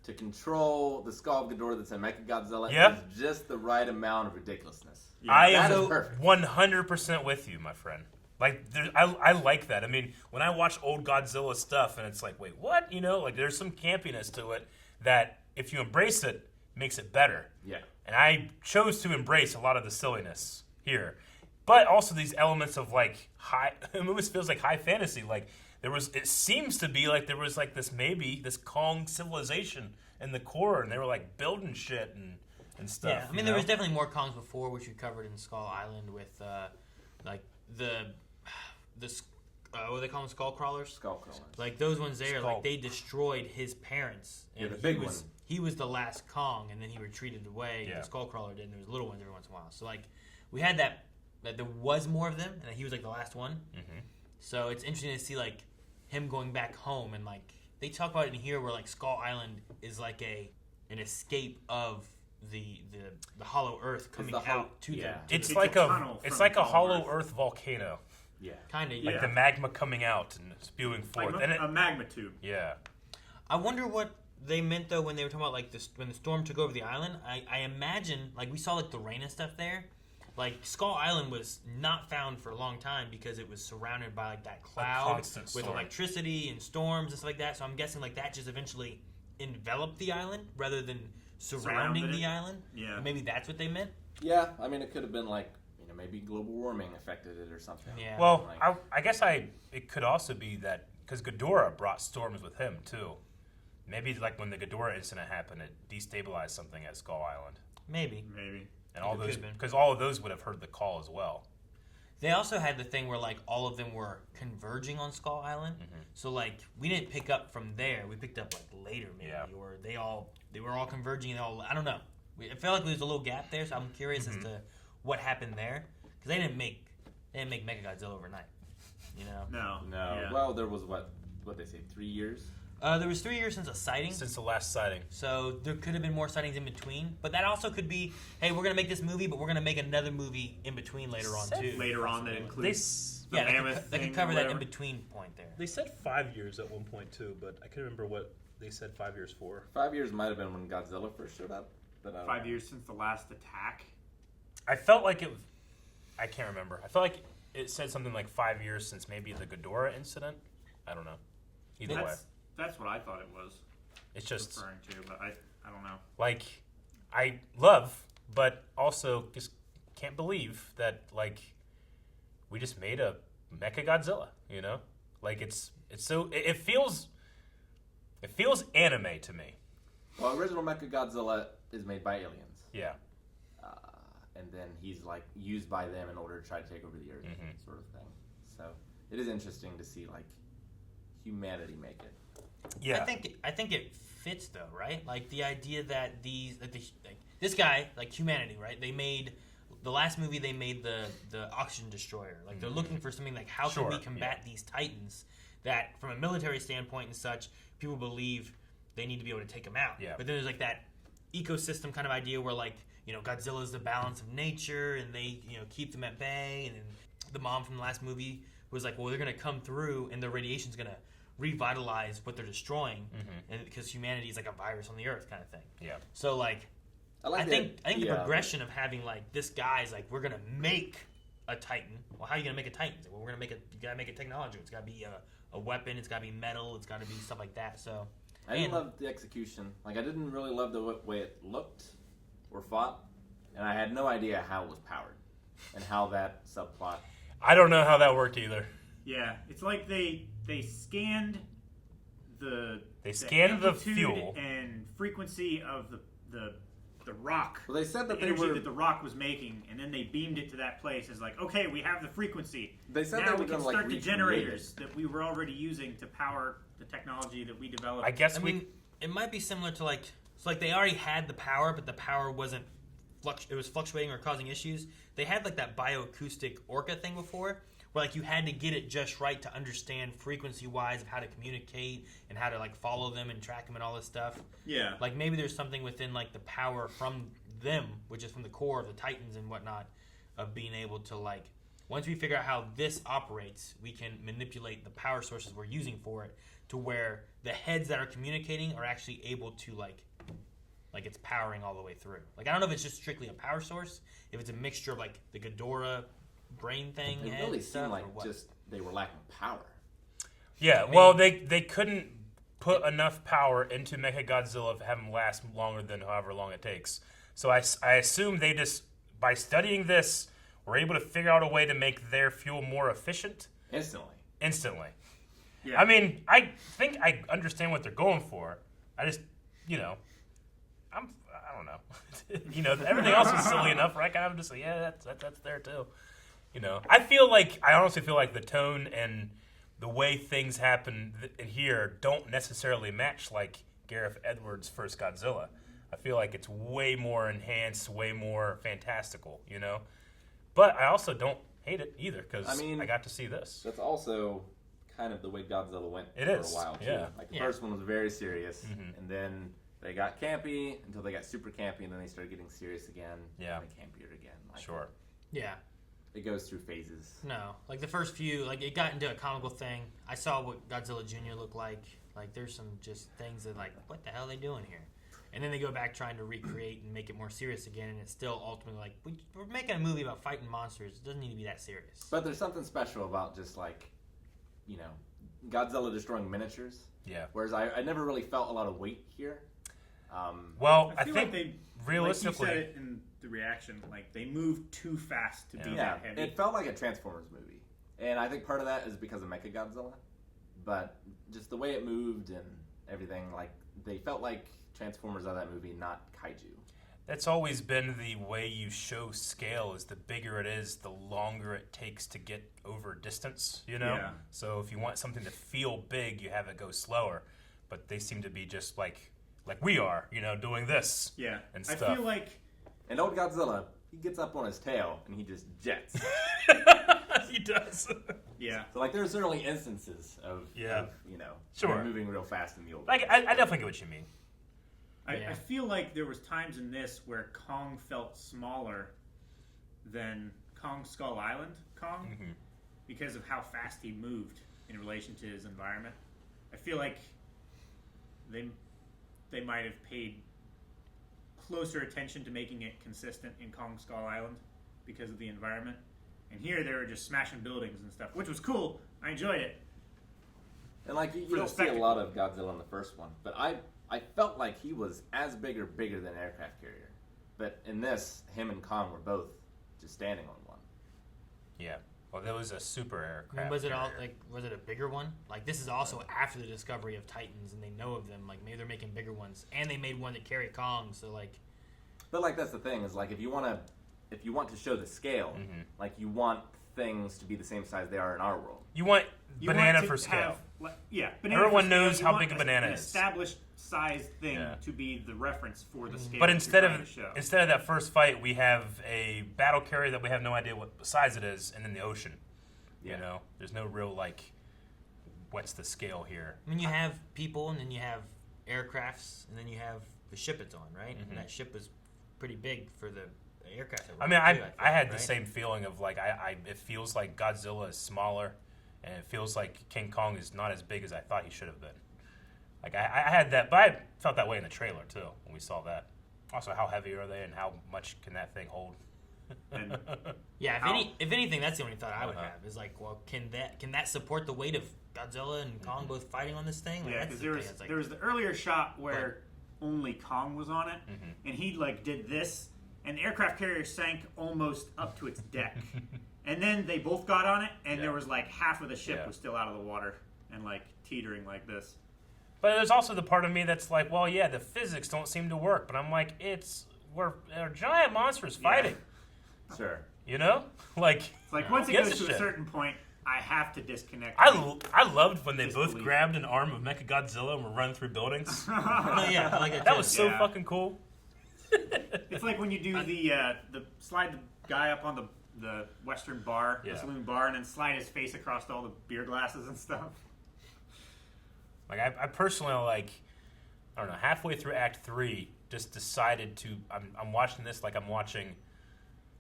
to control the Skull of Ghidorah that's in Mechagodzilla Yeah. is just the right amount of ridiculousness. I That am is perfect. 100% with you, my friend. Like, I like that. I mean, when I watch old Godzilla stuff and it's like, wait, what? You know, like there's some campiness to it that if you embrace it, makes it better. Yeah. And I chose to embrace a lot of the silliness here. But also these elements of like high, it almost feels like high fantasy. Like it seems to be like there was like this Kong civilization in the core and they were like building shit and stuff. Yeah, I mean, there was definitely more Kongs before, which we covered in Skull Island with, like, the what do they call them, skull crawlers? Skull crawlers. Like, those ones there, Skull. like, they destroyed his parents. And Yeah, the big one. He was the last Kong, and then he retreated away. Yeah. The skull crawler did, and there was little ones every once in a while. So, like, we had that there was more of them, and he was, like, the last one. Mm-hmm. So it's interesting to see, like, him going back home, and, like, they talk about it in here where, like, Skull Island is, like, an escape of the Hollow Earth coming out to them. It's It's like a a tunnel it's from like a Hollow hollow Earth. Earth volcano. Yeah. Kind of, Like yeah. the magma coming out and spewing Like forth. And a magma tube. yeah. I wonder what they meant though when they were talking about like this when the storm took over the island. I imagine like we saw like the rain and stuff there. Like Skull Island was not found for a long time because it was surrounded by like that cloud constant with storm. electricity and storms and stuff like that. So I'm guessing like that just eventually enveloped the island rather than surrounding Surrounded the it. island. Yeah. Maybe that's what they meant. Yeah, I mean, it could have been like, maybe global warming affected it or something. Yeah. Well, Like- I guess it could also be that because Ghidorah brought storms with him too. Maybe like when the Ghidorah incident happened, it destabilized something at Skull Island, Maybe. and all It those could've been. because all of those would have heard the call as well. They also had the thing where like all of them were converging on Skull Island. So like we didn't pick up from there. We picked up like later maybe, or they were all converging. And all I don't know. It felt like there was a little gap there. So I'm curious as to what happened there because they didn't make Mechagodzilla overnight. You know. No. No. Well, there was what they say, 3 years. There was 3 years since a sighting. Since the last sighting. So there could have been more sightings in between. But that also could be, hey, we're going to make this movie, but we're going to make another movie in between later on, too. Later on that includes the Yeah, mammoth they thing could cover or that whatever. in-between point there. They said 5 years at one point, too, but I can't remember what they said 5 years for. 5 years might have been when Godzilla first showed up. But I don't 5 know. years since the last attack. I felt like it. I can't remember. I felt like it said something like 5 years since maybe the Ghidorah incident. I don't know. Either way, That's what I thought it was. it's just referring to, but I don't know. like I love, but also just can't believe that like we just made a Mechagodzilla. You know, like it's so it feels anime to me. Well, original Mechagodzilla is made by aliens. Yeah. And then he's like used by them in order to try to take over the Earth, sort of thing. So it is interesting to see like humanity make it. Yeah. I think it fits though, right? Like the idea that this guy, like humanity, right? They made the last movie. They made the oxygen destroyer. Like they're looking for something like how can we combat these titans that, from a military standpoint and such, people believe they need to be able to take them out. Yeah. But then there's like that ecosystem kind of idea where like Godzilla is the balance of nature and they keep them at bay. And then the mom from the last movie was like, well, they're gonna come through and the radiation's gonna revitalize what they're destroying, and because humanity is like a virus on the earth kind of thing. Yeah. So like, I think the progression of having like this guy's like, we're gonna make a Titan. Well, how are you gonna make a Titan? He's like, well, you gotta make a technology. It's gotta be a weapon. It's gotta be metal. It's gotta be stuff like that. So I didn't love the execution. Like I didn't really love the way it looked or fought, and I had no idea how it was powered and how that subplot. I don't know how that worked either. Yeah, it's like they scanned the the amplitude fuel and frequency of the rock. Well, they said that the they energy were that the rock was making, and then they beamed it to that place. It's like, okay, we have the frequency. They said now they we were can gonna, like, start the recreate generators that we were already using to power the technology that we developed. I guess I mean, it might be similar to like, it's like they already had the power, but the power wasn't it was fluctuating or causing issues. They had like that bioacoustic orca thing before, where like you had to get it just right to understand frequency-wise of how to communicate and how to like follow them and track them and all this stuff. Yeah. Like maybe there's something within like the power from them, which is from the core of the Titans and whatnot, of being able to like, once we figure out how this operates, we can manipulate the power sources we're using for it to where the heads that are communicating are actually able to like it's powering all the way through. Like I don't know if it's just strictly a power source, if it's a mixture of like the Ghidorah brain thing. It really seemed like just they were lacking power. Yeah, well, they couldn't put enough power into Mechagodzilla to have him last longer than however long it takes. So I assume they just, by studying this, were able to figure out a way to make their fuel more efficient. Instantly. Yeah. I mean, I think I understand what they're going for. I just, I don't know. Everything else was silly enough, right? Kind of just like, yeah, that's there too. I honestly feel like the tone and the way things happen in here don't necessarily match like Gareth Edwards' first Godzilla. I feel like it's way more enhanced, way more fantastical, But I also don't hate it either because I got to see this. That's also kind of the way Godzilla went for a while, too. Yeah. Like, the first one was very serious, and then they got campy until they got super campy, and then they started getting serious again, and campier again. Sure. Yeah. It goes through phases. No. Like, the first few, like, it got into a comical thing. I saw what Godzilla Jr. looked like. Like, there's some just things that, like, what the hell are they doing here? And then they go back trying to recreate and make it more serious again, and it's still ultimately like, we're making a movie about fighting monsters. It doesn't need to be that serious. But there's something special about just like, Godzilla destroying miniatures. Yeah. Whereas I never really felt a lot of weight here. I think like they, realistically, like you said it in the reaction, like they moved too fast to be that heavy. It felt like a Transformers movie, and I think part of that is because of Mechagodzilla. But just the way it moved and everything, like they felt like Transformers out of that movie, not kaiju. That's always been the way you show scale. Is the bigger it is, the longer it takes to get over distance. Yeah. So if you want something to feel big, you have it go slower. But they seem to be just like we are, doing this. Yeah. And stuff. I feel like, and old Godzilla, he gets up on his tail and he just jets. He does. Yeah. So like, there's certainly instances of sure, moving real fast in the old. Like I definitely get what you mean. I feel like there was times in this where Kong felt smaller than Kong Skull Island Kong because of how fast he moved in relation to his environment. I feel like they might have paid closer attention to making it consistent in Kong Skull Island because of the environment. And here they were just smashing buildings and stuff, which was cool. I enjoyed it. And like you don't see a lot of Godzilla in the first one, but I felt like he was as big or bigger than an aircraft carrier. But in this, him and Kong were both just standing on one. Yeah. Well, there was a super aircraft. I mean, was it carrier. was it a bigger one? Like, this is also after the discovery of Titans, and they know of them. Like, maybe they're making bigger ones, and they made one that carried Kong. So like, but like that's the thing is like if you want to show the scale, like you want things to be the same size they are in our world. You want banana for scale. Banana Everyone knows how big a banana an is. Established size thing to be the reference for the scale. But instead of that first fight, we have a battle carrier that we have no idea what size it is, and then the ocean. Yeah. There's no real like, what's the scale here? I mean, you have people, and then you have aircrafts, and then you have the ship it's on, right? And that ship is pretty big for the aircraft. I mean, I had the same feeling of like it feels like Godzilla is smaller, and it feels like King Kong is not as big as I thought he should have been. Like I had that, but I felt that way in the trailer too when we saw that. Also, how heavy are they, and how much can that thing hold? Yeah, if anything, that's the only thought I would have is like, well, can that support the weight of Godzilla and Kong both fighting on this thing? Like, yeah, because there was the earlier shot where only Kong was on it, and he like did this, and the aircraft carrier sank almost up to its deck, and then they both got on it, and there was like half of the ship was still out of the water and like teetering like this. But there's also the part of me that's like, well, yeah, the physics don't seem to work, but I'm like, we're giant monsters fighting. Sure. Like it's like once it goes to a certain point, I have to disconnect. I loved when they both grabbed an arm of Mechagodzilla and were running through buildings. I like it. That was so fucking cool. It's like when you do the slide the guy up on the Western bar, the saloon bar, and then slide his face across all the beer glasses and stuff. Like I personally like, I don't know, halfway through Act 3, just decided to. I'm watching this like I'm watching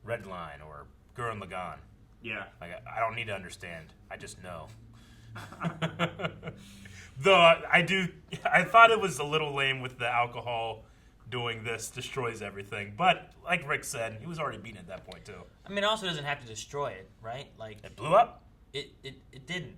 Redline or Gurren Lagann. Yeah. Like I don't need to understand. I just know. Though I thought it was a little lame with the alcohol doing this destroys everything. But like Rick said, he was already beaten at that point too. I mean, it also doesn't have to destroy it, right? Like it blew up. It didn't,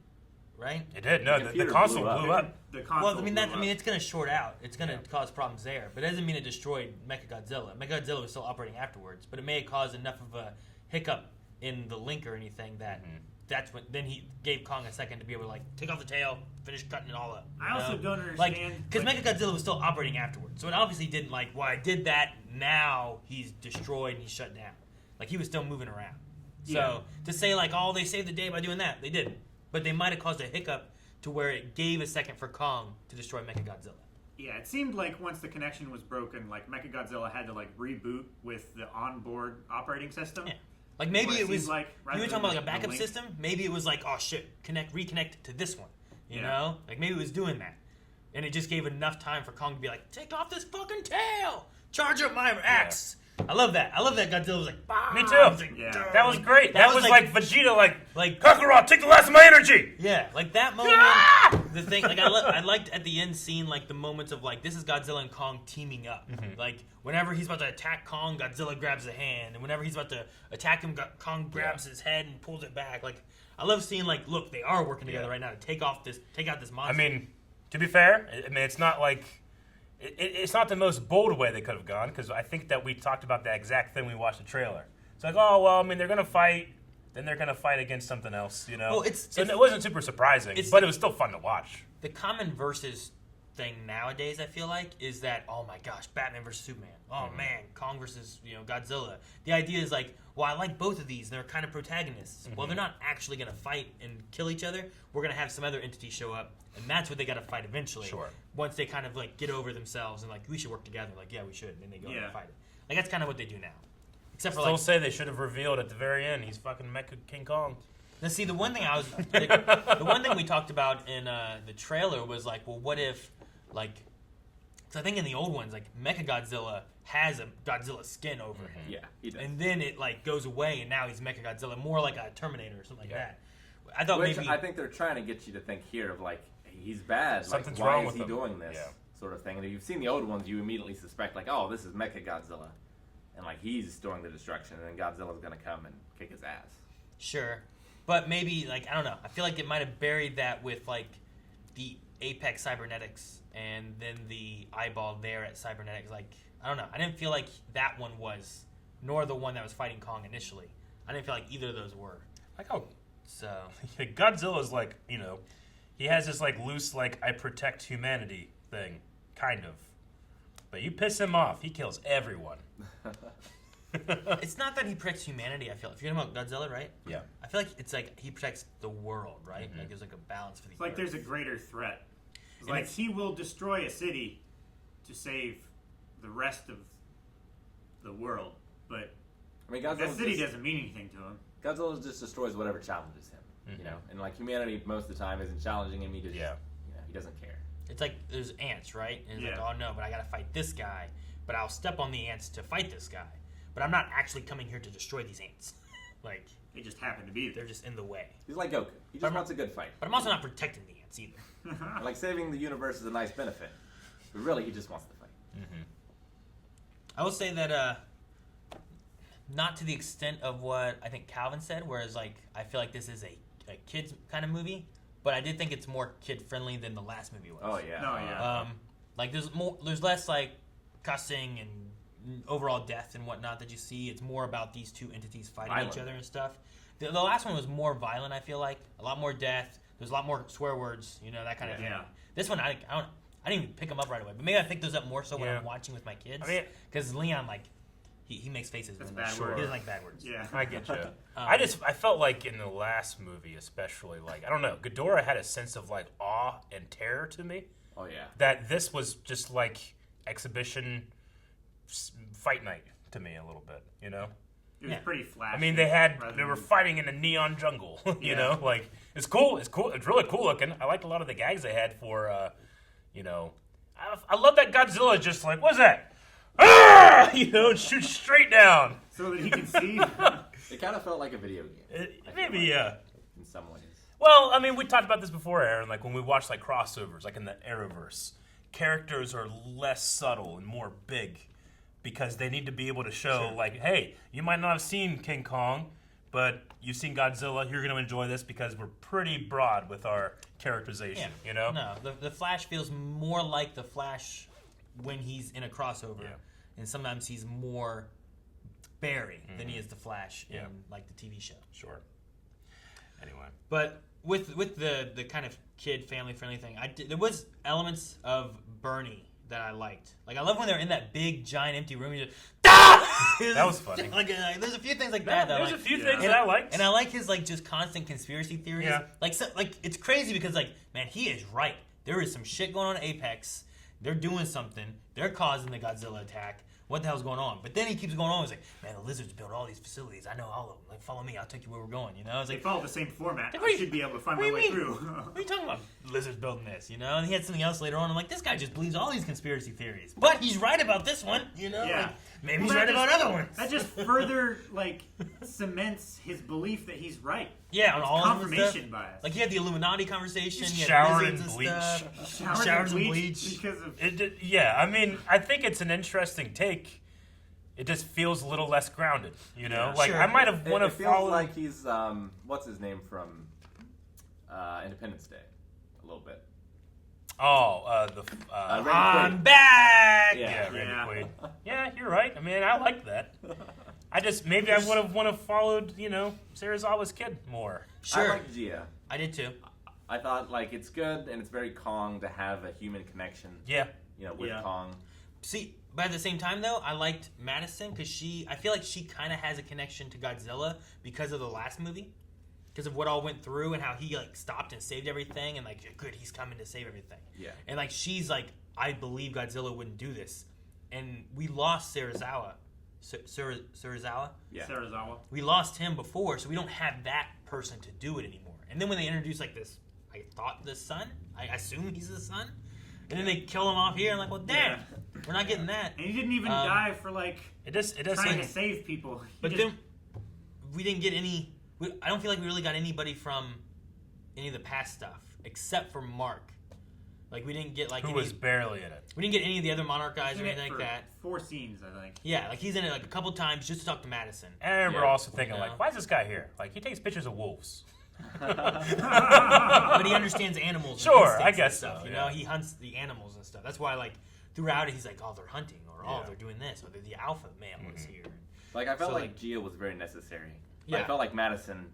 right? It did. No, the console blew up. The console. Well, I mean, it's gonna short out. It's gonna cause problems there, but it doesn't mean it destroyed Mechagodzilla. Mechagodzilla was still operating afterwards, but it may have caused enough of a hiccup in the link or anything that. That's when then he gave Kong a second to be able to like take off the tail, finish cutting it all up. I also don't understand because Mechagodzilla was still operating afterwards, so it obviously didn't like. Well, I did that. Now he's destroyed and he's shut down. Like he was still moving around. So to say like, oh, they saved the day by doing that, they didn't. But they might have caused a hiccup to where it gave a second for Kong to destroy Mechagodzilla. Yeah, it seemed like once the connection was broken, like Mechagodzilla had to like reboot with the onboard operating system. Yeah. Like maybe it was like you were talking about like a backup system. Maybe it was like, oh shit, reconnect to this one. You know, like maybe it was doing that, and it just gave enough time for Kong to be like, take off this fucking tail, charge up my axe. I love that. I love that Godzilla was like, bah! Me too. Like, that was great. That was like Vegeta, like Kakarot, take the last of my energy. Yeah, like that moment. The thing, like I liked at the end scene, like the moments of like this is Godzilla and Kong teaming up. Like whenever he's about to attack Kong, Godzilla grabs a hand, and whenever he's about to attack him, Kong grabs his head and pulls it back. Like I love seeing like, look, they are working together right now to take out this monster. I mean, to be fair, it's not like. It's not the most bold way they could have gone, because I think that we talked about that exact thing when we watched the trailer. It's like, oh, well, I mean, they're going to fight, then they're going to fight against something else, you know? Well, it wasn't super surprising, but it was still fun to watch. The common versus thing nowadays, I feel like, is that, oh my gosh, Batman versus Superman. Oh man, Kong versus Godzilla. The idea is like, well, I like both of these. They're kind of protagonists. Well, they're not actually going to fight and kill each other. We're going to have some other entity show up, and that's what they got to fight eventually. Sure. Once they kind of like get over themselves and like, we should work together. Like, yeah, we should. And then they go and fight it. Like that's kind of what they do now. Except for Still say they should have revealed at the very end he's fucking Mecha King Kong. Now, see, the one thing the one thing we talked about in the trailer was like, well, what if like. So I think in the old ones, like Mechagodzilla has a Godzilla skin over him. Yeah, he does. And then it like goes away, and now he's Mechagodzilla, more like a Terminator or something like that. I thought Which maybe I think they're trying to get you to think here of like he's bad. Something's like, why wrong is with he him? doing this sort of thing? And if you've seen the old ones, you immediately suspect like, oh, this is Mechagodzilla, and like he's doing the destruction, and then Godzilla's gonna come and kick his ass. Sure, but maybe like I don't know. I feel like it might have buried that with like the Apex Cybernetics and then the eyeball there at Cybernetics. Like I don't know. I didn't feel like that one was, nor the one that was fighting Kong initially. I didn't feel like either of those were. Like how so Godzilla's like, he has this like loose like I protect humanity thing, kind of. But you piss him off, he kills everyone. It's not that he protects humanity, I feel. If you're talking about Godzilla, right? Yeah. I feel like it's like he protects the world, right? Like there's like a balance for the It's like there's a greater threat. It's like he will destroy a city to save the rest of the world, but I mean, that city doesn't mean anything to him. Godzilla just destroys whatever challenges him, and like humanity most of the time isn't challenging him. He just, he doesn't care. It's like there's ants, right? And it's like, oh no, but I gotta fight this guy, but I'll step on the ants to fight this guy, but I'm not actually coming here to destroy these ants. Like they just happen to be there. They're just in the way. He's like Goku. He just wants a good fight. But I'm also not protecting the ants either. Like saving the universe is a nice benefit, but really he just wants to fight. I will say that not to the extent of what I think Calvin said, whereas like I feel like this is a kids kind of movie, but I did think it's more kid friendly than the last movie was. Oh yeah. Like there's less like cussing and overall death and whatnot that you see. It's more about these two entities fighting each other and stuff. The last one was more violent. I feel like a lot more death. There's a lot more swear words, that kind of thing. Yeah. This one, I didn't even pick them up right away, but maybe I pick those up more so when I'm watching with my kids. Because Leon, like, he makes faces. That's when bad he words. doesn't like bad words. Yeah, I get you. I felt like in the last movie, especially, like I don't know, Ghidorah had a sense of like awe and terror to me. Oh yeah. That this was just like exhibition fight night to me a little bit, you know? It was pretty flashy. I mean, they were fighting in a neon jungle, you know? Like, it's cool. It's really cool looking. I liked a lot of the gags they had for, you know... I love that Godzilla just like, what's that? Ah! You know, and shoot straight down. So that he can see. It kind of felt like a video game. Maybe, yeah. In some ways. Well, I mean, we talked about this before, Aaron. Like, when we watch, like, crossovers, like in the Arrowverse, characters are less subtle and more big because they need to be able to show, like, hey, you might not have seen King Kong, but you've seen Godzilla. You're going to enjoy this because we're pretty broad with our characterization, you know? No, the Flash feels more like the Flash when he's in a crossover, and sometimes he's more Barry than he is the Flash in like the TV show. Sure. Anyway, but with the kind of kid family friendly thing, there was elements of Bernie that I liked. Like I love when they're in that big giant empty room. You just that was funny. Like there's a few things like that. There's a few things that I liked, and I like his like just constant conspiracy theories. Yeah. Like it's crazy because like man, he is right. There is some shit going on at Apex. They're doing something. They're causing the Godzilla attack. What the hell's going on? But then he keeps going on. He's like, man, the lizards build all these facilities. I know all of them. Like, follow me. I'll take you where we're going. You know? It's They like, follow the same format. I should be able to find my way through. What are you talking about? Lizards building this, you know? And he had something else later on. I'm like, this guy just believes all these conspiracy theories. But he's right about this one, you know? Yeah. Like, maybe he's right about other ones. That just further, like, cements his belief that he's right. Yeah, on it's all confirmation of bias. Like, he had the Illuminati conversation. He's he had showered in lizards and bleach. stuff. Showers in bleach. Because of... Yeah, I mean, I think it's an interesting take. It just feels a little less grounded, you know? Like, sure. I might have want to It feels follow... like he's, what's his name from Independence Day? A little bit. Oh, I'm back! Yeah, Randy Quaid. Yeah, you're right. I mean, I like that. I just, maybe I would have want to followed, you know, Serizawa's kid more. Sure. I like Gia. I did too. I thought, like, it's good and it's very Kong to have a human connection. Yeah. You know, with Kong. See, but at the same time, though, I liked Madison because I feel like she kind of has a connection to Godzilla because of the last movie. Because of what all went through and how he, like, stopped and saved everything. And, like, good, he's coming to save everything. Yeah. And, like, she's like, I believe Godzilla wouldn't do this. And we lost Serizawa. Serizawa? Yeah. Serizawa. We lost him before, so we don't have that person to do it anymore. And then when they introduce, like, this, I thought the son? I assume he's the son? And then they kill him off here, and like, well, damn, we're not getting that. And he didn't even die for like it does trying to save people. But then we didn't get any. I don't feel like we really got anybody from any of the past stuff except for Mark. Like we didn't get like who was barely in it. We didn't get any of the other Monarch guys He's or in it anything for like that. 4 scenes, I think. Yeah, like he's in it like a couple times just to talk to Madison. And I remember also thinking, like, why is this guy here? Like, he takes pictures of wolves. But he understands animals. Sure, and I guess stuff, so. You know, he hunts the animals and stuff. That's why, like, throughout it, he's like, oh, they're hunting, or oh, they're doing this, or the alpha male is here. Like I felt like Gia was very necessary. Yeah. I felt like Madison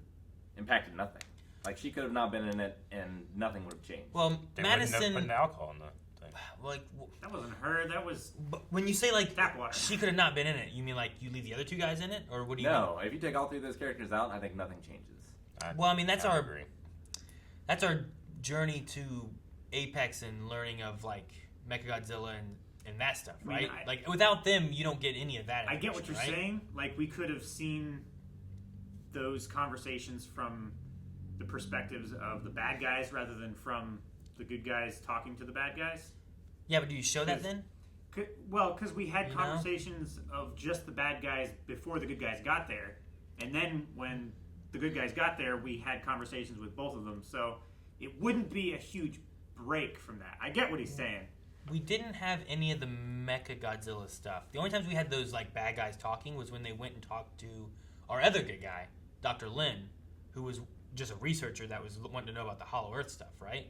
impacted nothing. Like she could have not been in it, and nothing would have changed. Well, They Madison. wouldn't have put alcohol in the thing. Like that wasn't her. That was. But when you say like tap water, she could have not been in it. You mean like you leave the other 2 guys in it, or what do you? No, if you take all 3 of those characters out, I think nothing changes. Well, I mean that's our journey to Apex and learning of like Mechagodzilla and that stuff, right? Like without them, you don't get any of that. I get what you're right? saying. Like we could have seen those conversations from the perspectives of the bad guys rather than from the good guys talking to the bad guys. Yeah, but do you show that then? Well, because we had conversations of just the bad guys before the good guys got there, and then when the good guys got there, we had conversations with both of them. So it wouldn't be a huge break from that. I get what he's saying. We didn't have any of the Mechagodzilla stuff. The only times we had those like bad guys talking was when they went and talked to our other good guy, Dr. Lin, who was just a researcher that was wanting to know about the Hollow Earth stuff, right?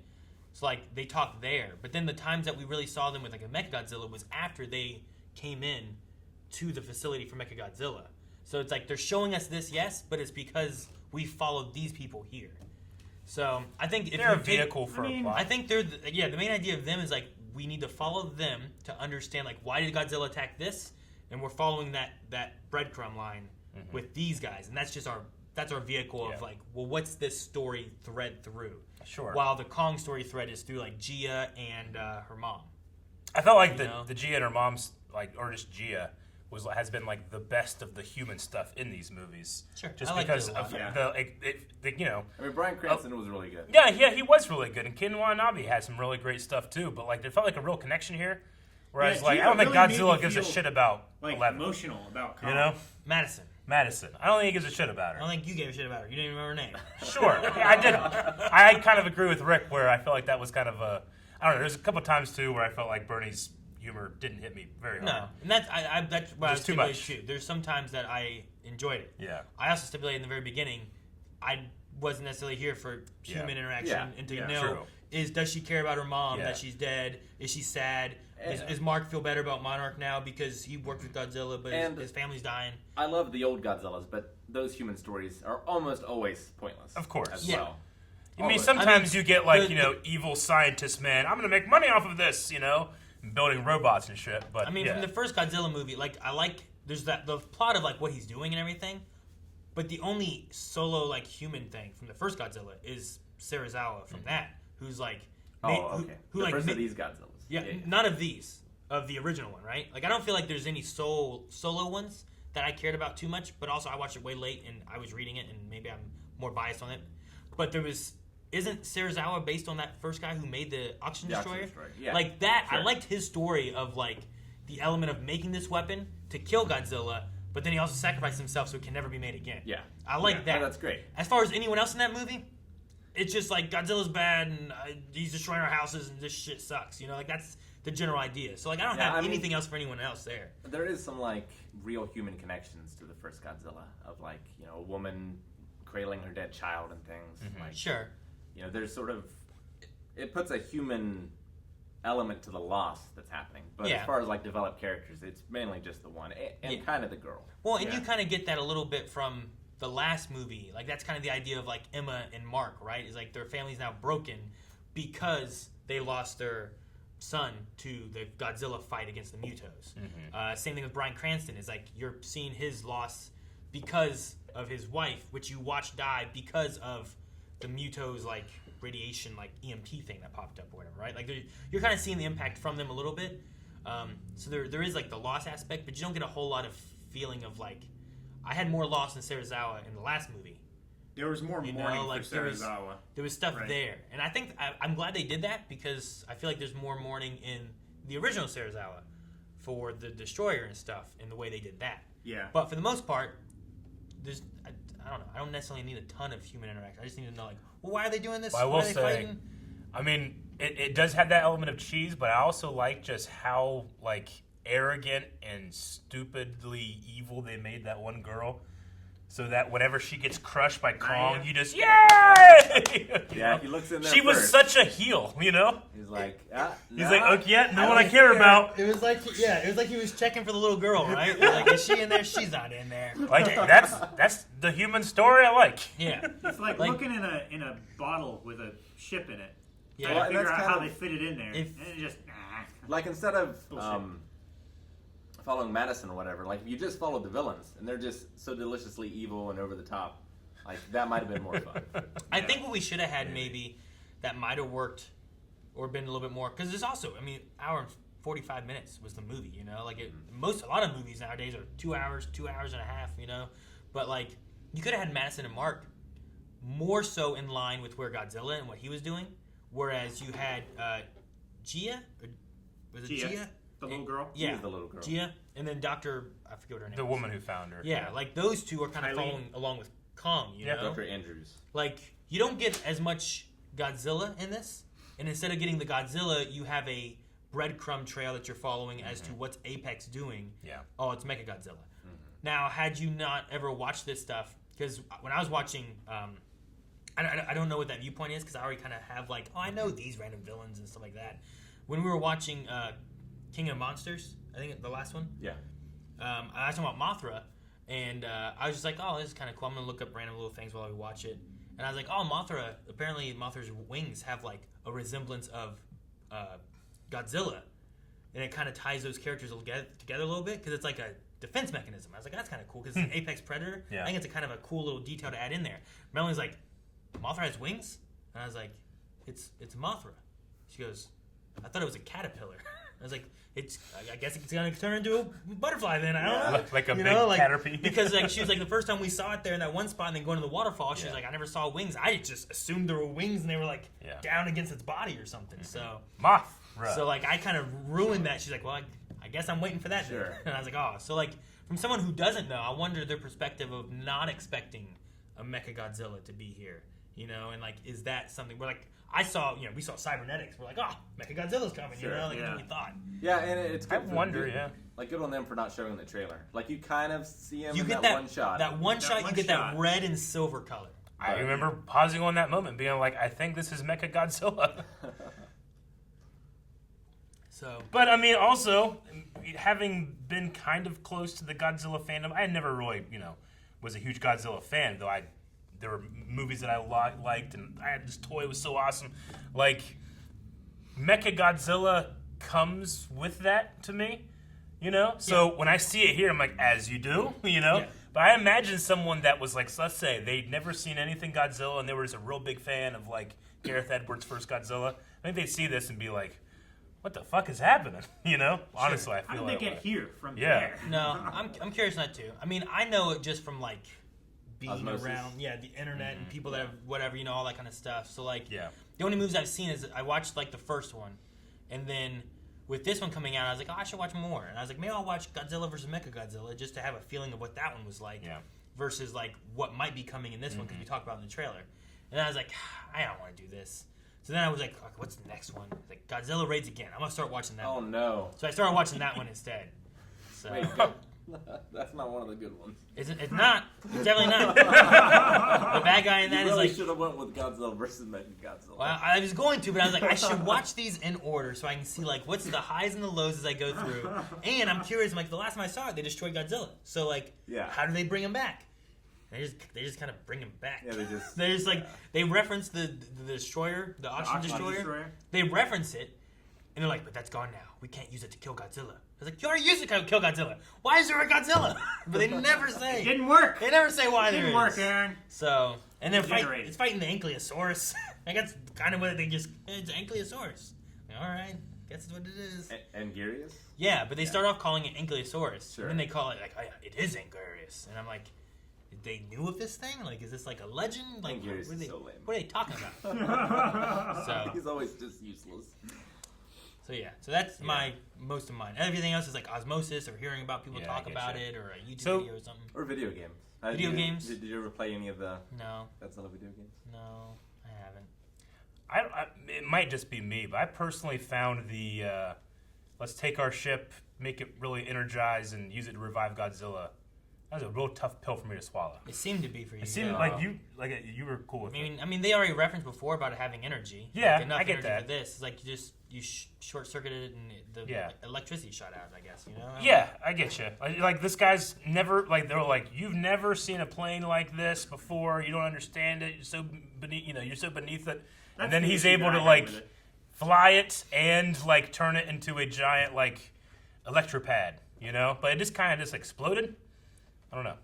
So like they talked there, but then the times that we really saw them with like a Mechagodzilla was after they came in to the facility for Mechagodzilla. So it's like they're showing us this, yes, but it's because we followed these people here. So I think if they're a you take, vehicle for a plot. I think they're the main idea of them is like we need to follow them to understand like why did Godzilla attack this, and we're following that breadcrumb line with these guys, and that's our vehicle of like, well, what's this story thread through? Sure. While the Kong story thread is through like Gia and her mom. I felt like the Gia and her mom's like Ernest Gia has been like the best of the human stuff in these movies. Sure, just I liked because it a lot. of you know. I mean, Bryan Cranston was really good. Yeah, he was really good, and Ken Watanabe had some really great stuff too. But like, there felt like a real connection here. Whereas, Yeah, like, Gia I don't think really made Godzilla me gives a feel, shit about like 11. emotional about Kong. You know, Madison. I don't think he gives a shit about I her. don't think you gave a shit about her. You didn't even remember her name. Sure, yeah, I didn't. I kind of agree with Rick where I felt like that was kind of a. I don't know. There's a couple times too where I felt like Bernie's humor didn't hit me very hard. No, and that's what I Just too stipulated much. too. There's some times that I enjoyed it. Yeah. I also stipulated in the very beginning, I wasn't necessarily here for human interaction and to know does she care about her mom that she's dead? Is she sad? Is Mark feel better about Monarch now because he worked with Godzilla, but his family's dying? I love the old Godzillas, but those human stories are almost always pointless. Of course. As well. I mean, sometimes you get like, evil scientist man, I'm going to make money off of this, building robots and shit. But I mean, from the first Godzilla movie, like there's the plot of like what he's doing and everything, but the only solo like human thing from the first Godzilla is Serizawa from that, who's like, who the like first of these Godzillas. Yeah, none of these of the original one, right? Like I don't feel like there's any solo ones that I cared about too much, but also I watched it way late and I was reading it and maybe I'm more biased on it. But isn't Serizawa based on that first guy who made the Oxygen Destroyer? Yeah. Like that, Sure. I liked his story of like the element of making this weapon to kill Godzilla, but then he also sacrificed himself so it can never be made again. Yeah. I like that. No, that's great. As far as anyone else in that movie, it's just like Godzilla's bad and he's destroying our houses and this shit sucks. Like that's the general idea. So like I don't have anything else for anyone else there. There is some like real human connections to the first Godzilla of like a woman cradling her dead child and things. Mm-hmm. Like, sure. There's sort of it puts a human element to the loss that's happening. But as far as like developed characters, it's mainly just the one and kind of the girl. Well, and you kind of get that a little bit from the last movie. Like that's kind of the idea of like Emma and Mark, right? Is like their family's now broken because they lost their son to the Godzilla fight against the Mutos. Mm-hmm. Same thing with Bryan Cranston. Is like you're seeing his loss because of his wife, which you watch die because of the Mutos like radiation like EMP thing that popped up or whatever, right? Like you're kind of seeing the impact from them a little bit. So there is like the loss aspect, but you don't get a whole lot of feeling of like I had more loss in Serizawa in the last movie. There was more mourning like for Serizawa. There was stuff there, and I think I'm glad they did that because I feel like there's more mourning in the original Serizawa for the Destroyer and stuff in the way they did that. Yeah. But for the most part, I don't know. I don't necessarily need a ton of human interaction. I just need to know like, well, why are they doing this? Well, I will why are they say, fighting? I mean, it does have that element of cheese, but I also like just how like arrogant and stupidly evil they made that one girl. So that whenever she gets crushed by Kong, you just, yay! Yeah, he looks in there She was such a heel, He's like, He's like, okay, yeah, no one I care about. It was like, he was checking for the little girl, right? It was like, is she in there? She's not in there. Like, that's the human story I like. Yeah. It's like looking in a bottle with a ship in it. Yeah. Trying to figure out how they fit it in there. If- and it just, like instead of following Madison or whatever, like if you just followed the villains and they're just so deliciously evil and over the top, like that might have been more fun. I think what we should have had maybe that might have worked or been a little bit more, because there's also, I mean, hour and 45 minutes was the movie, like a lot of movies nowadays are 2 hours and a half, but like you could have had Madison and Mark more so in line with where Godzilla and what he was doing, whereas you had Gia, was it Gia? The little girl? Yeah. She was the little girl. Gia, and then Dr. I forget what her name The is. woman who found her. Yeah, like those two are kind of following along with Kong, you know? Dr. Andrews. Like, you don't get as much Godzilla in this, and instead of getting the Godzilla, you have a breadcrumb trail that you're following as to what's Apex doing. Yeah. Oh, it's Mechagodzilla. Mm-hmm. Now, had you not ever watched this stuff, because when I was watching, I don't know what that viewpoint is, because I already kind of have like, I know these random villains and stuff like that. When we were watching King of Monsters, I think the last one. Yeah. I was talking about Mothra, and I was just like, oh, this is kind of cool. I'm going to look up random little things while we watch it. And I was like, oh, Mothra, apparently Mothra's wings have like a resemblance of Godzilla. And it kind of ties those characters together a little bit because it's like a defense mechanism. I was like, that's kind of cool because it's an apex predator. Yeah. I think it's a kind of a cool little detail to add in there. Melanie's like, Mothra has wings? And I was like, it's Mothra. She goes, I thought it was a caterpillar. was like, I guess it's gonna turn into a butterfly then. I don't know. Like a big caterpie. Because like she was like the first time we saw it there in that one spot and then going to the waterfall, she was like, I never saw wings. I just assumed there were wings and they were like down against its body or something. So moth. So like I kind of ruined that. She's like, well, I guess I'm waiting for that. Sure. And I was like, oh, so like from someone who doesn't know, I wonder their perspective of not expecting a Mechagodzilla to be here. You know, and like, is that something where like I saw, we saw cybernetics. We're like, oh, Mechagodzilla's coming. You know, like we thought. Yeah, and it's good. I wonder, like good on them for not showing the trailer. Like you kind of see him you in get that one shot. That one shot, you get that red and silver color. I remember pausing on that moment, being like, I think this is Mechagodzilla. So, but I mean, also having been kind of close to the Godzilla fandom, I never really, was a huge Godzilla fan. Though there were movies that I liked, and I had this toy was so awesome. Like Mechagodzilla comes with that to me, So when I see it here, I'm like, as you do, Yeah. But I imagine someone that was like, let's say they'd never seen anything Godzilla, and they were just a real big fan of like Gareth Edwards' first Godzilla. I think they'd see this and be like, what the fuck is happening? Honestly, I feel How did like they get here from there? No, I'm curious not to. I mean, I know it just from like being Osmosis. around, the internet and people that have whatever, all that kind of stuff. So like, the only movies I've seen is I watched like the first one, and then with this one coming out, I was like, oh, I should watch more. And I was like, maybe I'll watch Godzilla vs. Mechagodzilla just to have a feeling of what that one was like, versus like what might be coming in this one because we talked about it in the trailer. And I was like, I don't want to do this. So then I was like, okay, what's the next one? Like, Godzilla Raids Again. I'm going to start watching that one. Oh, no. So I started watching that one instead. So. Wait, that's not one of the good ones. It's not. It's definitely not. The bad guy in that is like... should have went with Godzilla versus Mechagodzilla. Well, I was going to, but I was like, I should watch these in order so I can see, like, what's the highs and the lows as I go through. And I'm curious, like, the last time I saw it, they destroyed Godzilla. So, like, how do they bring him back? They just kind of bring him back. Yeah, they just like they reference the destroyer, the oxygen destroyer. They reference it, and they're like, "But that's gone now. We can't use it to kill Godzilla." I was like, "You already used it to kill Godzilla. Why is there a Godzilla?" But they never say. It didn't work. They never say why there is. Didn't work, Aaron. So and they're it's fighting the Ankylosaurus. I guess kind of what it's Ankylosaurus. All right, guess that's what it is. Angarius? Yeah, but they start off calling it Ankylosaurus, and then they call it like, it is Angarius, and I'm like. They knew of this thing? Like, is this like a legend? Like, what are they talking about? So he's always just useless. So yeah, so that's most of mine. Everything else is like osmosis or hearing about people talk about it or a YouTube video or something. Or video games. Video games? Did you ever play any of the Godzilla video games? No, I haven't. It might just be me, but I personally found the let's take our ship, make it really energized, and use it to revive Godzilla. That was a real tough pill for me to swallow. It seemed to be for you. It seemed like you were cool with it. I mean, they already referenced before about it having energy. Yeah, enough I get energy that. For this, it's like you short circuited it and the electricity shot out. I guess Yeah, I get you. Like this guy's never they were like, you've never seen a plane like this before. You don't understand it. You're so beneath. You're so beneath it. And then he's able to fly it and turn it into a giant electropad. But it just kind of exploded. I don't know.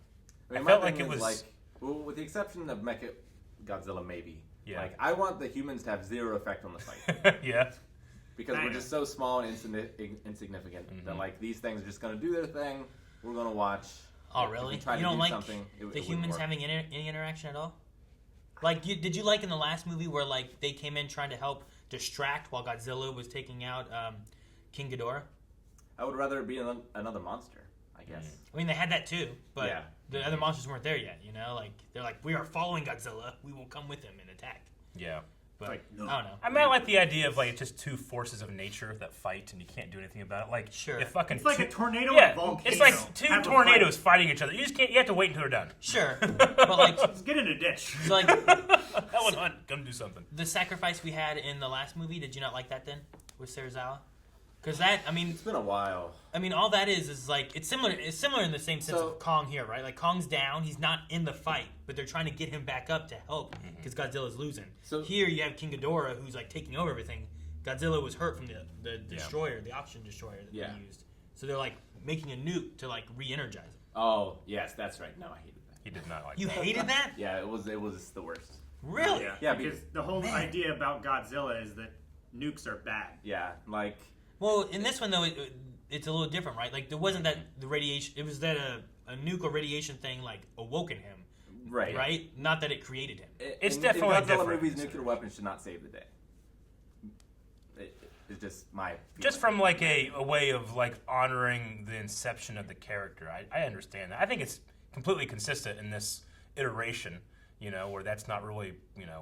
I felt like it was with the exception of Mechagodzilla, maybe. Yeah. I want the humans to have zero effect on the fight. Yeah. Because we're just so small and insignificant that these things are just going to do their thing. We're going to watch. Oh, really? You don't like the humans having any interaction at all? Did you like in the last movie where they came in trying to help distract while Godzilla was taking out King Ghidorah? I would rather it be another monster. I guess. I mean, they had that too, but the other monsters weren't there yet. They're like, we are following Godzilla. We will come with him and attack. Yeah, but no. I don't know. I mean, I like the idea of just two forces of nature that fight and you can't do anything about it. Sure, it's like a tornado and a volcano. It's like two tornadoes fighting each other. You just can't. You have to wait until they're done. Sure, but let's get in a ditch. So that one hunt, come do something. The sacrifice we had in the last movie. Did you not like that then with Serizawa? Because it's been a while. I mean, all that is it's similar. It's similar in the same sense of Kong here, right? Kong's down, he's not in the fight, but they're trying to get him back up to help because Godzilla's losing. So here you have King Ghidorah who's taking over everything. Godzilla was hurt from the destroyer, the oxygen destroyer that they used. So they're making a nuke to re-energize him. Oh yes, that's right. No, I hated that. He did not like. You that. hated that? Yeah, it was the worst. Really? Yeah, because the whole idea about Godzilla is that nukes are bad. Yeah, Well, in this one though, it's a little different, right? Like there wasn't that the radiation. It was that a nuke or radiation thing like awoken him. Right. Right. Not that it created him. It's definitely in Godzilla different. movies, nuclear weapons should not save the day. It's just my feeling. Just from like a way of like honoring the inception of the character. I understand that. I think it's completely consistent in this iteration, where that's not really,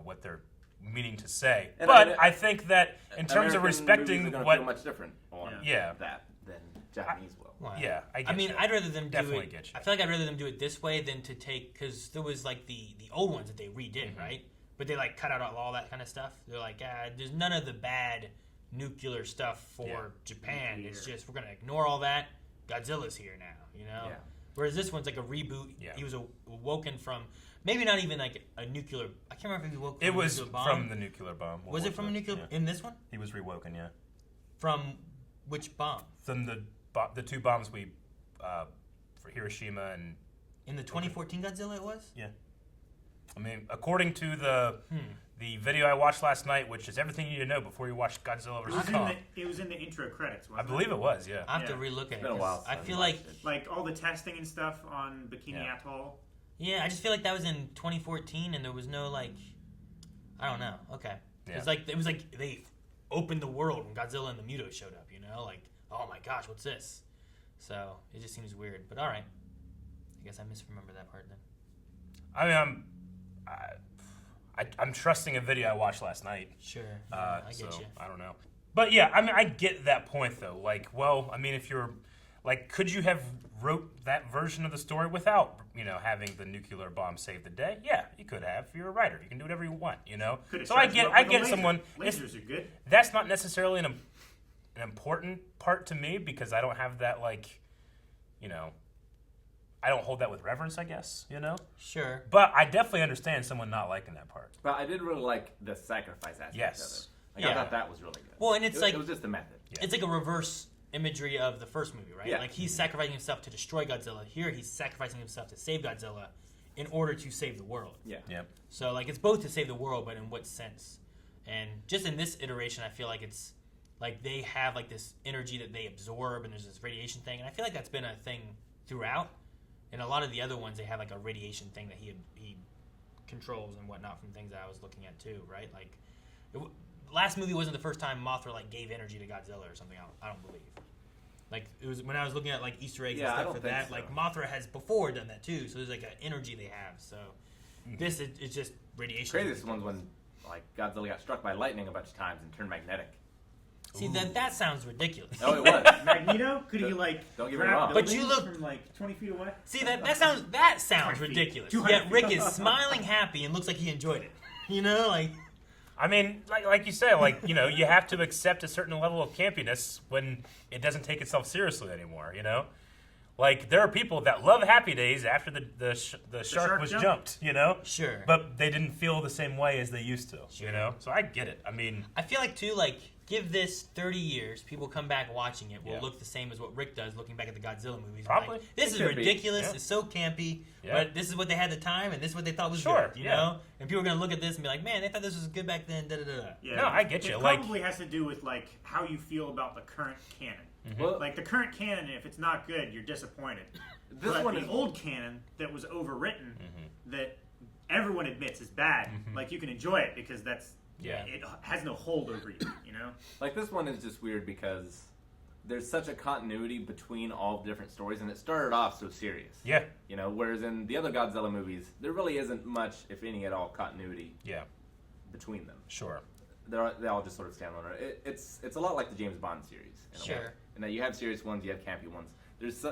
what they're meaning to say. And but I think that in terms of American respecting movies are what feel much different on that than Japanese will. Well, yeah, I mean, I'd rather them Definitely do it. get you. I feel like I'd rather them do it this way than to take, because there was like the old ones that they redid, right? But they like cut out all that kind of stuff. They're like, there's none of the bad nuclear stuff for Japan. It's just we're gonna ignore all that. Godzilla's here now, Yeah. Whereas this one's like a reboot. Yeah. He was awoken from maybe not even like a nuclear. I can't remember if he woke. It was nuclear bomb. from the nuclear bomb. Was it from a nuclear in this one? He was rewoken, yeah. From which bomb? From the two bombs we for Hiroshima and In the 2014 Godzilla, it was. yeah. I mean, according to the video I watched last night, which is everything you need to know before you watch Godzilla vs. Kong. It was in the intro credits, I wasn't believe it was, yeah. I have to relook at it. It's been a while. I feel like all the testing and stuff on Bikini Atoll. yeah, I just feel like that was in 2014, and there was no like, I don't know. Okay, Yeah. it was like they opened the world when Godzilla and the Muto showed up. Like, oh my gosh, what's this? So it just seems weird. But all right, I guess I misremember that part then. I mean, I'm trusting a video I watched last night. Sure, I get you. I don't know. But yeah, I mean, I get that point though. Like, well, I mean, if you're like, could you have wrote that version of the story without, having the nuclear bomb save the day? Yeah, you could have. You're a writer. You can do whatever you want, So I get someone. Lasers are good. That's not necessarily an important part to me because I don't have that like, I don't hold that with reverence, I guess, Sure. But I definitely understand someone not liking that part. But I did really like the sacrifice aspect of it. I thought that was really good. Well, and it's like it was just a method. Yeah. It's like a reverse imagery of the first movie, right? Yeah. Like he's sacrificing himself to destroy Godzilla. Here he's sacrificing himself to save Godzilla in order to save the world. Yeah. So like it's both to save the world, but in what sense? And just in this iteration, I feel like it's like they have like this energy that they absorb, and there's this radiation thing, and I feel like that's been a thing throughout. And a lot of the other ones, they have like a radiation thing that he controls and whatnot from things that I was looking at too, right? Like, last movie wasn't the first time Mothra like gave energy to Godzilla or something. I don't believe. Like it was when I was looking at like Easter eggs and stuff for that. So. Like Mothra has before done that too, so there's like an energy they have. So this is just radiation. Craziest one's when like Godzilla got struck by lightning a bunch of times and turned magnetic. See, that sounds ridiculous. Oh, it was. Magneto? Could he like don't get me wrong. But you look from like 20 feet away? See, that sounds ridiculous. Yet Rick is smiling happy and looks like he enjoyed it. Like I mean, like you said, like, you have to accept a certain level of campiness when it doesn't take itself seriously anymore, Like, there are people that love Happy Days after the shark was jumped, Sure. But they didn't feel the same way as they used to, So I get it. I mean... I feel like, too, like, give this 30 years, people come back watching it will look the same as what Rick does looking back at the Godzilla movies. Probably. Like, this is ridiculous. Yeah. It's so campy. Yeah. But this is what they had at the time, and this is what they thought was good, you know? And people are going to look at this and be like, man, they thought this was good back then, da-da-da-da. Yeah. No, I get you. It probably has to do with, like, how you feel about the current canon. Mm-hmm. Well, like, the current canon, if it's not good, you're disappointed. But the old canon that was overwritten, that everyone admits is bad, like, you can enjoy it because that's... Yeah. It has no hold over you, Like, this one is just weird because there's such a continuity between all different stories, and it started off so serious. Yeah. Whereas in the other Godzilla movies, there really isn't much, if any at all, continuity between them. Sure. They all just sort of stand alone. It's a lot like the James Bond series. In a way. And that you have serious ones, you have campy ones. There's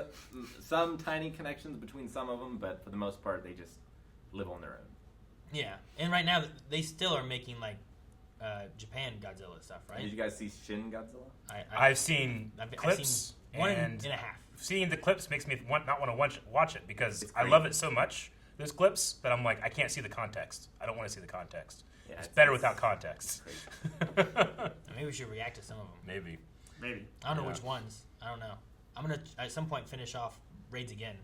some tiny connections between some of them, but for the most part, they just live on their own. Yeah. And right now, they still are making, like, Japan Godzilla stuff, right? Did you guys see Shin Godzilla? I've seen clips. I've seen one and a half. Seeing the clips makes me not want to watch it because I love it so much, those clips, that I'm like, I can't see the context. I don't want to see the context. Yeah, it's better without context. Maybe we should react to some of them. Maybe. I don't know which ones. I don't know. I'm going to, at some point, finish off Raids again.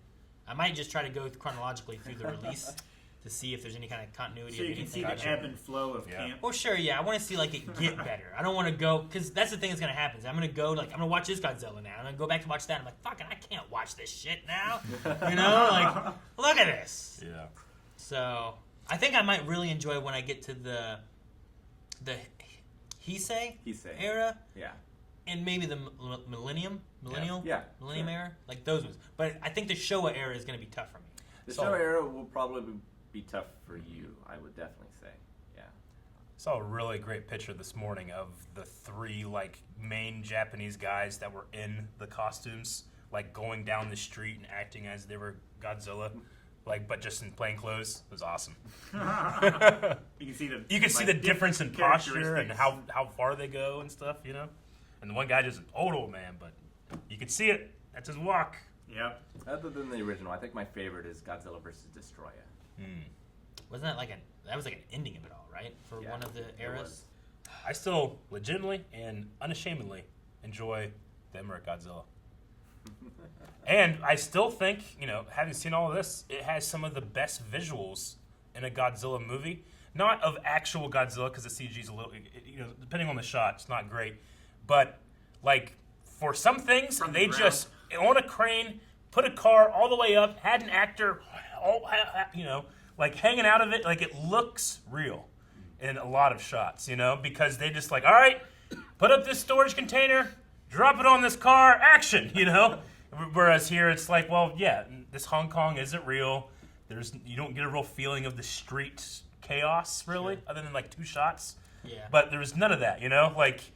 I might just try to go chronologically through the release to see if there's any kind of continuity. So you of can see anything. the ebb and flow of camp. Well, sure, yeah. I want to see like it get better. I don't want to go because that's the thing that's gonna happen. Is I'm gonna go like I'm gonna watch this Godzilla now, and then go back to watch that. I'm like, fucking, I can't watch this shit now. You know, like look at this. Yeah. So I think I might really enjoy when I get to the Heisei era. Yeah. And maybe the millennial era, like those ones. But I think the Showa era is going to be tough for me. The Showa era will probably be tough for you, I would definitely say. Yeah. Saw a really great picture this morning of the 3 like main Japanese guys that were in the costumes, like going down the street and acting as they were Godzilla, but just in plain clothes. It was awesome. You can see the see the difference in posture and how far they go and stuff, you know. And the one guy just an old man, but you can see it. That's his walk. Yep. Other than the original, I think my favorite is Godzilla vs. Destroyer. Wasn't that that was like an ending of it all, right? For one of the eras. I still legitimately and unashamedly enjoy the Emmerich Godzilla. And I still think, having seen all of this, it has some of the best visuals in a Godzilla movie. Not of actual Godzilla, because the CG's a little, depending on the shot, it's not great. But, for some things, they just, on a crane, put a car all the way up, had an actor, hanging out of it. It looks real in a lot of shots, because they just all right, put up this storage container, drop it on this car, action, Whereas here it's this Hong Kong isn't real. You don't get a real feeling of the street chaos, really, other than 2 shots. Yeah. But there was none of that, Emmerich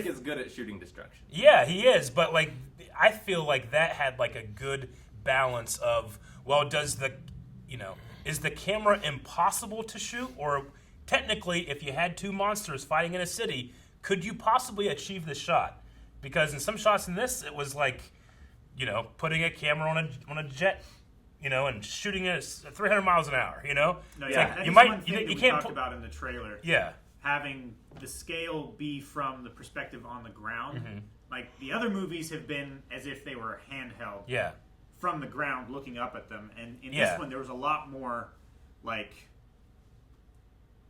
is good at shooting destruction. Yeah, he is. But I feel like that had a good balance of does the, is the camera impossible to shoot, or technically if you had 2 monsters fighting in a city, could you possibly achieve the shot? Because in some shots in this, it was putting a camera on a jet. And shooting it at 300 miles an hour. No, yeah, you might. You can't talked about in the trailer. Yeah. Having the scale be from the perspective on the ground. The other movies have been as if they were handheld. Yeah. From the ground, looking up at them, and in this one there was a lot more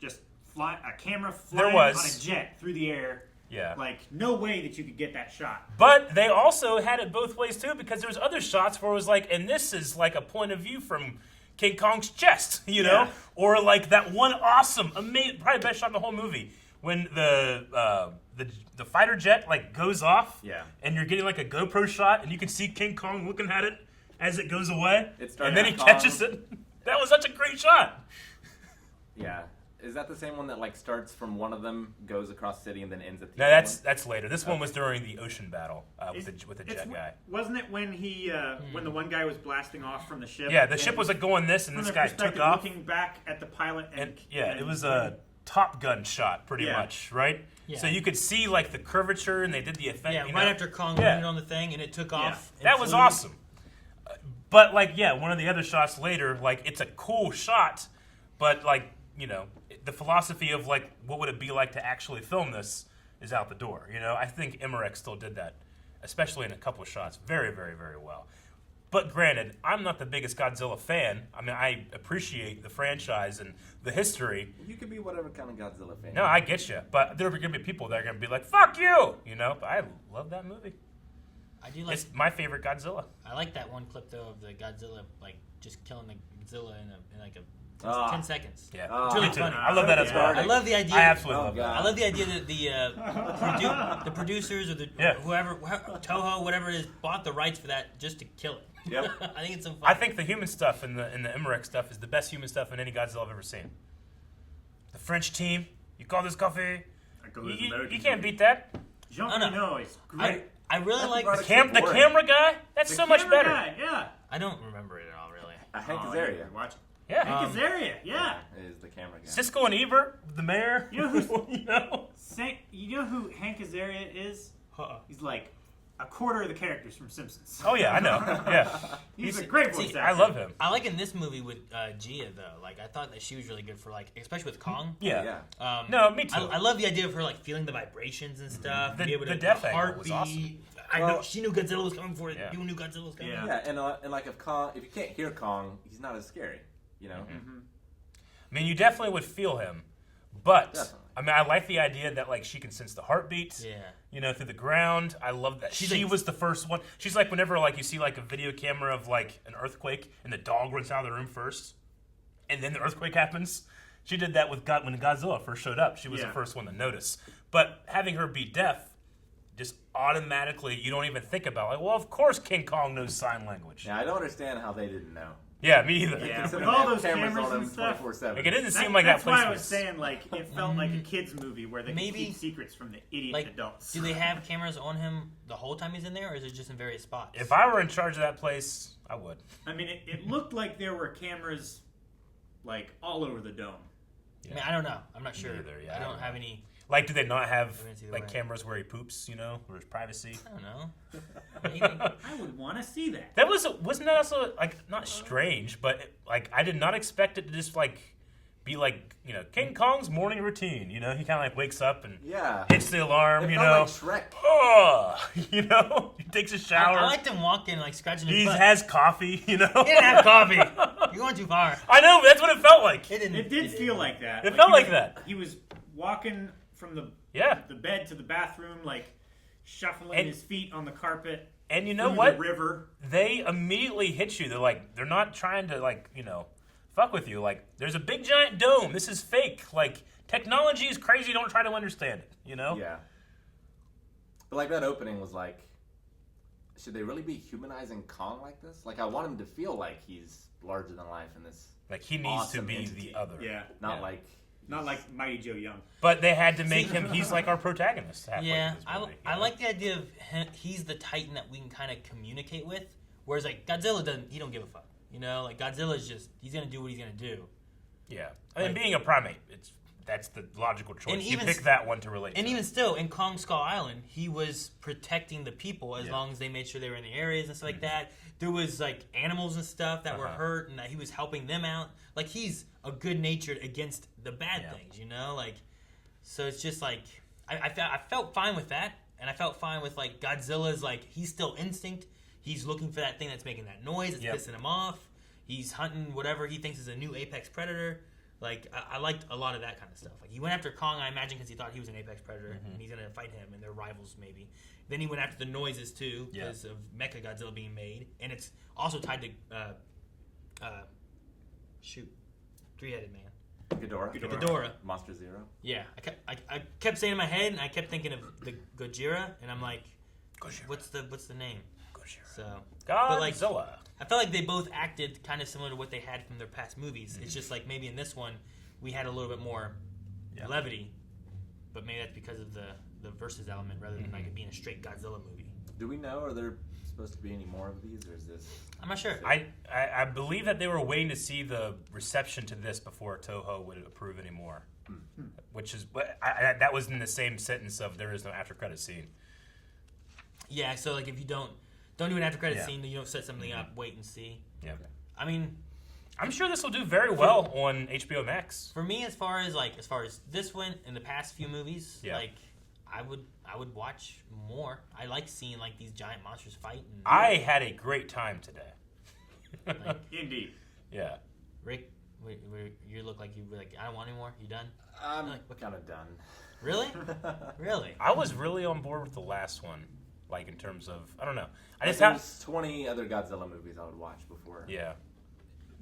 just a camera flying on a jet through the air. Yeah. No way that you could get that shot. But they also had it both ways, too, because there was other shots where it was and this is a point of view from King Kong's chest, Or that one awesome, amazing, probably best shot in the whole movie, when the fighter jet, goes off, and you're getting, a GoPro shot, and you can see King Kong looking at it as it goes away, and then he catches it. That was such a great shot. Yeah. Is that the same one that starts from one of them, goes across the city, and then ends at the No, other that's later. This one was during the ocean battle with the jet guy. Wasn't it when when the one guy was blasting off from the ship? Yeah, the ship was going this, and this guy took off. Looking back at the pilot, and it was a Top Gun shot, pretty much, right? Yeah. So you could see the curvature, and they did the effect. Yeah, right after Kong landed on the thing, and it took off. That was awesome. But one of the other shots later, it's a cool shot, but the philosophy of what would it be like to actually film this is out the door. I think Emmerich still did that, especially in a couple of shots, very, very, very well. But granted, I'm not the biggest Godzilla fan. I mean, I appreciate the franchise and the history. You can be whatever kind of Godzilla fan. No, I get you, but there are going to be people that are going to be like, "Fuck you," But I love that movie. I do it's my favorite Godzilla. I like that one clip though of the Godzilla just killing the Godzilla in a 10 seconds. Yeah, it's really funny. I love that as well. I love the idea. I absolutely love that. I love the idea that the producers or whoever Toho, whatever it is, bought the rights for that just to kill it. Yep. I think it's so fun. I think the human stuff and the Emmerich stuff is the best human stuff in any Godzilla I've ever seen. The French team, you call this coffee? You can't beat that. Jean Reno is great. I really like the camera guy. That's so much better. Yeah. I don't remember it at all, really. Hank Azaria. Watch it. Yeah. Hank Azaria, yeah. Is the camera guy. Cisco and Ebert, the mayor. You know who Hank Azaria is? He's a quarter of the characters from Simpsons. Oh yeah, I know. Yeah. He's a great voice actor. I love him. I like in this movie with Gia though. I thought that she was really good for especially with Kong. Yeah. No, me too. I love the idea of her feeling the vibrations and stuff. The death angle was awesome. I know she knew Godzilla was coming for it. Yeah. You knew Godzilla was coming. Yeah, and if you can't hear Kong, he's not as scary. I mean, you definitely would feel him, but Definitely. I mean, I like the idea that like she can sense the heartbeat. Yeah. You know, through the ground. I love that. She was the first one. She's like whenever like you see like a video camera of like an earthquake and the dog runs out of the room first, and then the earthquake happens. She did that with when Godzilla first showed up. She was the first one to notice. But having her be deaf, just automatically you don't even think about like, well, of course King Kong knows sign language. Yeah, I don't understand how they didn't know. Yeah, me either. Yeah, Considering with all they have those cameras on and them stuff. 24/7. Like, it didn't seem like that That's place why I was was saying, like, it felt like a kid's movie where they Maybe- could keep secrets from the idiot Like, adults. do they have cameras on him the whole time he's in there, or is it just in various spots? If I were in charge of that place, I would. I mean, it looked like there were cameras, like, all over the dome. I mean, I don't know. I'm not sure. either, yeah, I I don't don't have know. any. Like, do they not have I didn't see the like way. cameras where he poops? You know, where there's privacy. I don't know. I would want to see that. That wasn't that also like not strange, but like I did not expect it to just like be like King Kong's morning routine. You know, he kind of like wakes up and hits the alarm. It You felt know, like Shrek. Oh, he takes a shower. I liked him walking, like scratching his He butt. has coffee. You know, He didn't have coffee. You're going too far. I know, but that's what it felt like. It did feel like that. It felt he like was- that. He was walking from the bed to the bathroom, like shuffling And- his feet on the carpet. And you know through what? The river. They immediately hit you. They're not trying to fuck with you. Like, there's a big giant dome. This is fake. Like, technology is crazy. Don't try to understand it. You know? Yeah. But like that opening was like, should they really be humanizing Kong like this? Like, I want him to feel like he's larger than life in this. Like, he needs awesome to be entity. the other. Yeah. Not like Mighty Joe Young. But they had to make him. He's like our protagonist. halfway Yeah, through this movie, I like the idea of him, he's the Titan that we can kind of communicate with. Whereas like Godzilla doesn't. He don't give a fuck. You know, like Godzilla's just he's gonna do what he's gonna do. Yeah, I mean, being a primate, that's the logical choice. And You even pick that one to relate. And to. even still, in Kong Skull Island, he was protecting the people as long as they made sure they were in the areas and stuff like that. There was like animals and stuff that were hurt, and that he was helping them out. Like he's a good natured against the bad things, you know. Like so, it's just like I felt fine with that, and I felt fine with like Godzilla's like he's still instinct. He's looking for that thing that's making that noise. It's pissing him off. He's hunting whatever he thinks is a new apex predator. Like, I liked a lot of that kind of stuff. Like, he went after Kong, I imagine, because he thought he was an apex predator, and he's going to fight him, and they're rivals, maybe. Then he went after the noises, too, because of Mechagodzilla being made. And it's also tied to, Three-Headed Man. Ghidorah. Monster Zero. Yeah. I kept saying in my head, and I kept thinking of the Gojira, and I'm like, what's the name? Gojira. So, but like, Godzilla. I felt like they both acted kind of similar to what they had from their past movies. It's just like maybe in this one we had a little bit more levity, but maybe that's because of the versus element rather than like it being a straight Godzilla movie. Do we know? Are there supposed to be any more of these, or is this? I'm not sure. I believe that they were waiting to see the reception to this before Toho would approve any more, which is that was in the same sentence of there is no after credit scene. Yeah, so like if you don't do an after credit scene, you don't set something up. Wait and see. Yeah. I mean, I'm sure this will do very well on HBO Max. For me, as far as this one and the past few movies, like I would watch more. I like seeing like these giant monsters fight. And, I had a great time today. Indeed. Yeah. Rick, you look like you were like I don't want any more. You done? I'm kind of done. Really? Really? I was really on board with the last one. Like in terms of, I don't know. There's 20 other Godzilla movies I would watch before.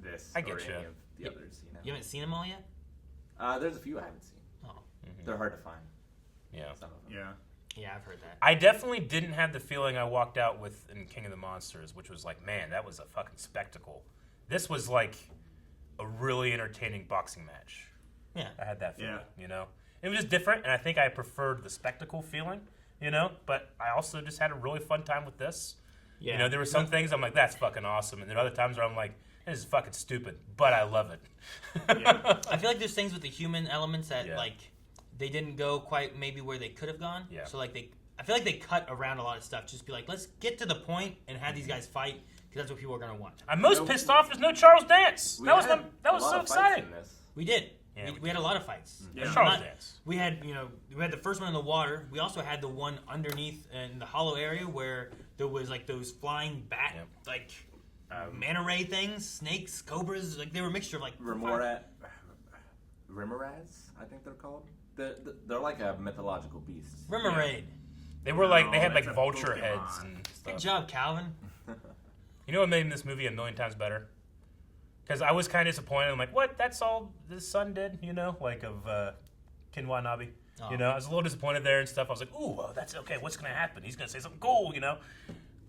This. I get or you. any of the others. You know. You haven't seen them all yet? There's a few I haven't seen. Oh. They're hard to find. Yeah. Some of them. Yeah, I've heard that. I definitely didn't have the feeling I walked out with in King of the Monsters, which was like, man, that was a fucking spectacle. This was like a really entertaining boxing match. Yeah. I had that feeling, you know? It was just different, and I think I preferred the spectacle feeling, you know? But I also just had a really fun time with this. Yeah. You know, there were some things I'm like, that's fucking awesome. And then other times where I'm like, this is fucking stupid, but I love it. I feel like there's things with the human elements that like they didn't go quite maybe where they could have gone. Yeah. So like I feel like they cut around a lot of stuff. Just be like, let's get to the point and have these guys fight because that's what people are gonna want. I'm most pissed off there's no Charles Dance. That was so of fights exciting. in this. We did. Yeah, we had a lot of fights. Yeah. Charles Dance. We had we had the first one in the water. We also had the one underneath in the hollow area where there was like those flying bat manta ray things, snakes, cobras. Like they were a mixture of like Remorat. Rimaraz, I think they're called. They're like a mythological beast. Rimmerade. They were like, they had like that's a vulture Pokemon. heads and stuff. Good job, Calvin. You know what made this movie a million times better? Because I was kind of disappointed. I'm like, what? That's all the son did, you know? Like of Ken Watanabe. Oh. You know, I was a little disappointed there and stuff. I was like, ooh, well, that's okay. What's going to happen? He's going to say something cool, you know?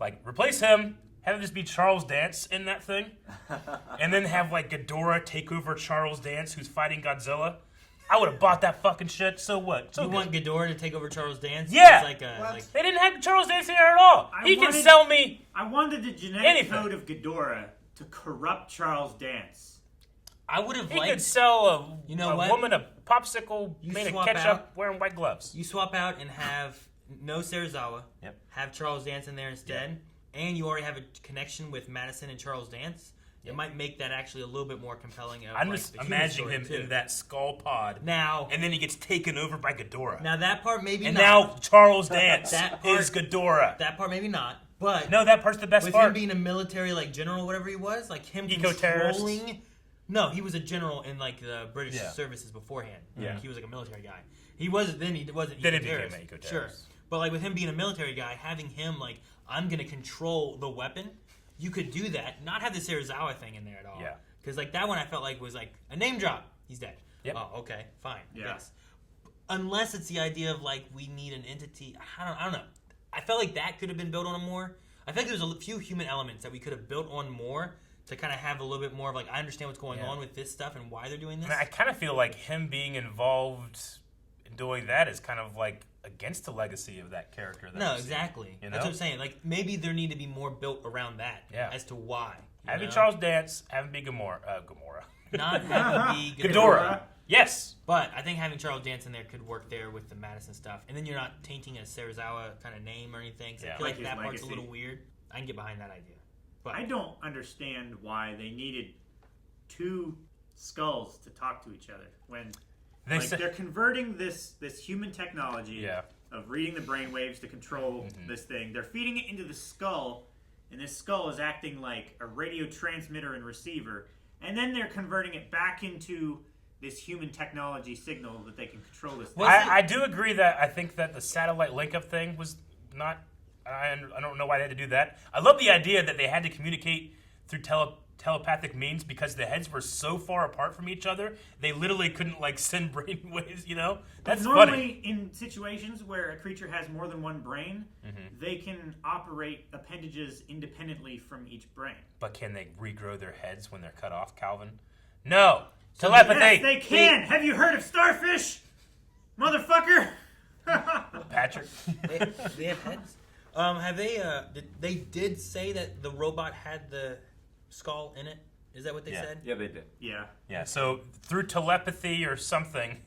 Like, replace him, have it just be Charles Dance in that thing, and then have, like, Ghidorah take over Charles Dance, who's fighting Godzilla. I would have bought that fucking shit. So what? So you want Ghidorah to take over Charles Dance? Yeah. It's like they didn't have Charles Dance in there at all. He can sell me I wanted the genetic anything. code of Ghidorah to corrupt Charles Dance. I would have He liked. could sell a, You know a what? woman a popsicle You made of swap ketchup out- wearing white gloves. You swap out and have no Serizawa. Yep. Have Charles Dance in there instead, and you already have a connection with Madison and Charles Dance. It might make that actually a little bit more compelling. Of, I'm like, just the human imagining story, him too. in that skull pod. Now, And then he gets taken over by Ghidorah. now that part maybe And not. now Charles Dance That part- is Ghidorah. That part maybe not. But No, that part's the best with part. him being a military like general, whatever he was, like him Eco-terrorist. controlling. No, he was a general in like the British Yeah. services beforehand. Yeah. Like, he was like a military guy. He wasn't. Then he wasn't. Then he became eco-terrorist. an eco-terrorist. Sure, but like with him being a military guy, having him like I'm gonna control the weapon. You could do that, not have the Serizawa thing in there at all. Yeah. Because like that one, I felt like was like a name drop. He's dead. Yep. Oh, okay, fine. Yeah. Yes. Unless it's the idea of like we need an entity. I don't know. I felt like that could have been built on more. I think there's a few human elements that we could have built on more to kind of have a little bit more of like I understand what's going on with this stuff and why they're doing this. I mean, I kind of feel like him being involved in doing that is kind of like against the legacy of that character. That No, we've seen, exactly. you know? That's what I'm saying. Like maybe there need to be more built around that. Yeah. As to why. you Having know? Charles Dance, having be Gamora. Not having to be Ghidorah. Yes. But I think having Charles Dance in there could work there with the Madison stuff, and then you're not tainting a Serizawa kind of name or anything. So I feel Like like his that part's a legacy. little weird. I can get behind that idea. But I don't understand why they needed two skulls to talk to each other when they're converting this human technology of reading the brainwaves to control this thing. They're feeding it into the skull, and this skull is acting like a radio transmitter and receiver. And then they're converting it back into this human technology signal that they can control this thing. I do agree that I think that the satellite link-up thing was not... I don't know why they had to do that. I love the idea that they had to communicate through telepathic means because the heads were so far apart from each other, they literally couldn't like send brain waves, you know? That's normally, funny. in situations where a creature has more than one brain, they can operate appendages independently from each brain. But can they regrow their heads when they're cut off, Calvin? No! Telepathy! Yes, they can! Have you heard of starfish? Motherfucker! Patrick? they have heads. Have they? They did say that the robot had the skull in it. Is that what they said? Yeah, they did. Yeah. Yeah, so through telepathy or something,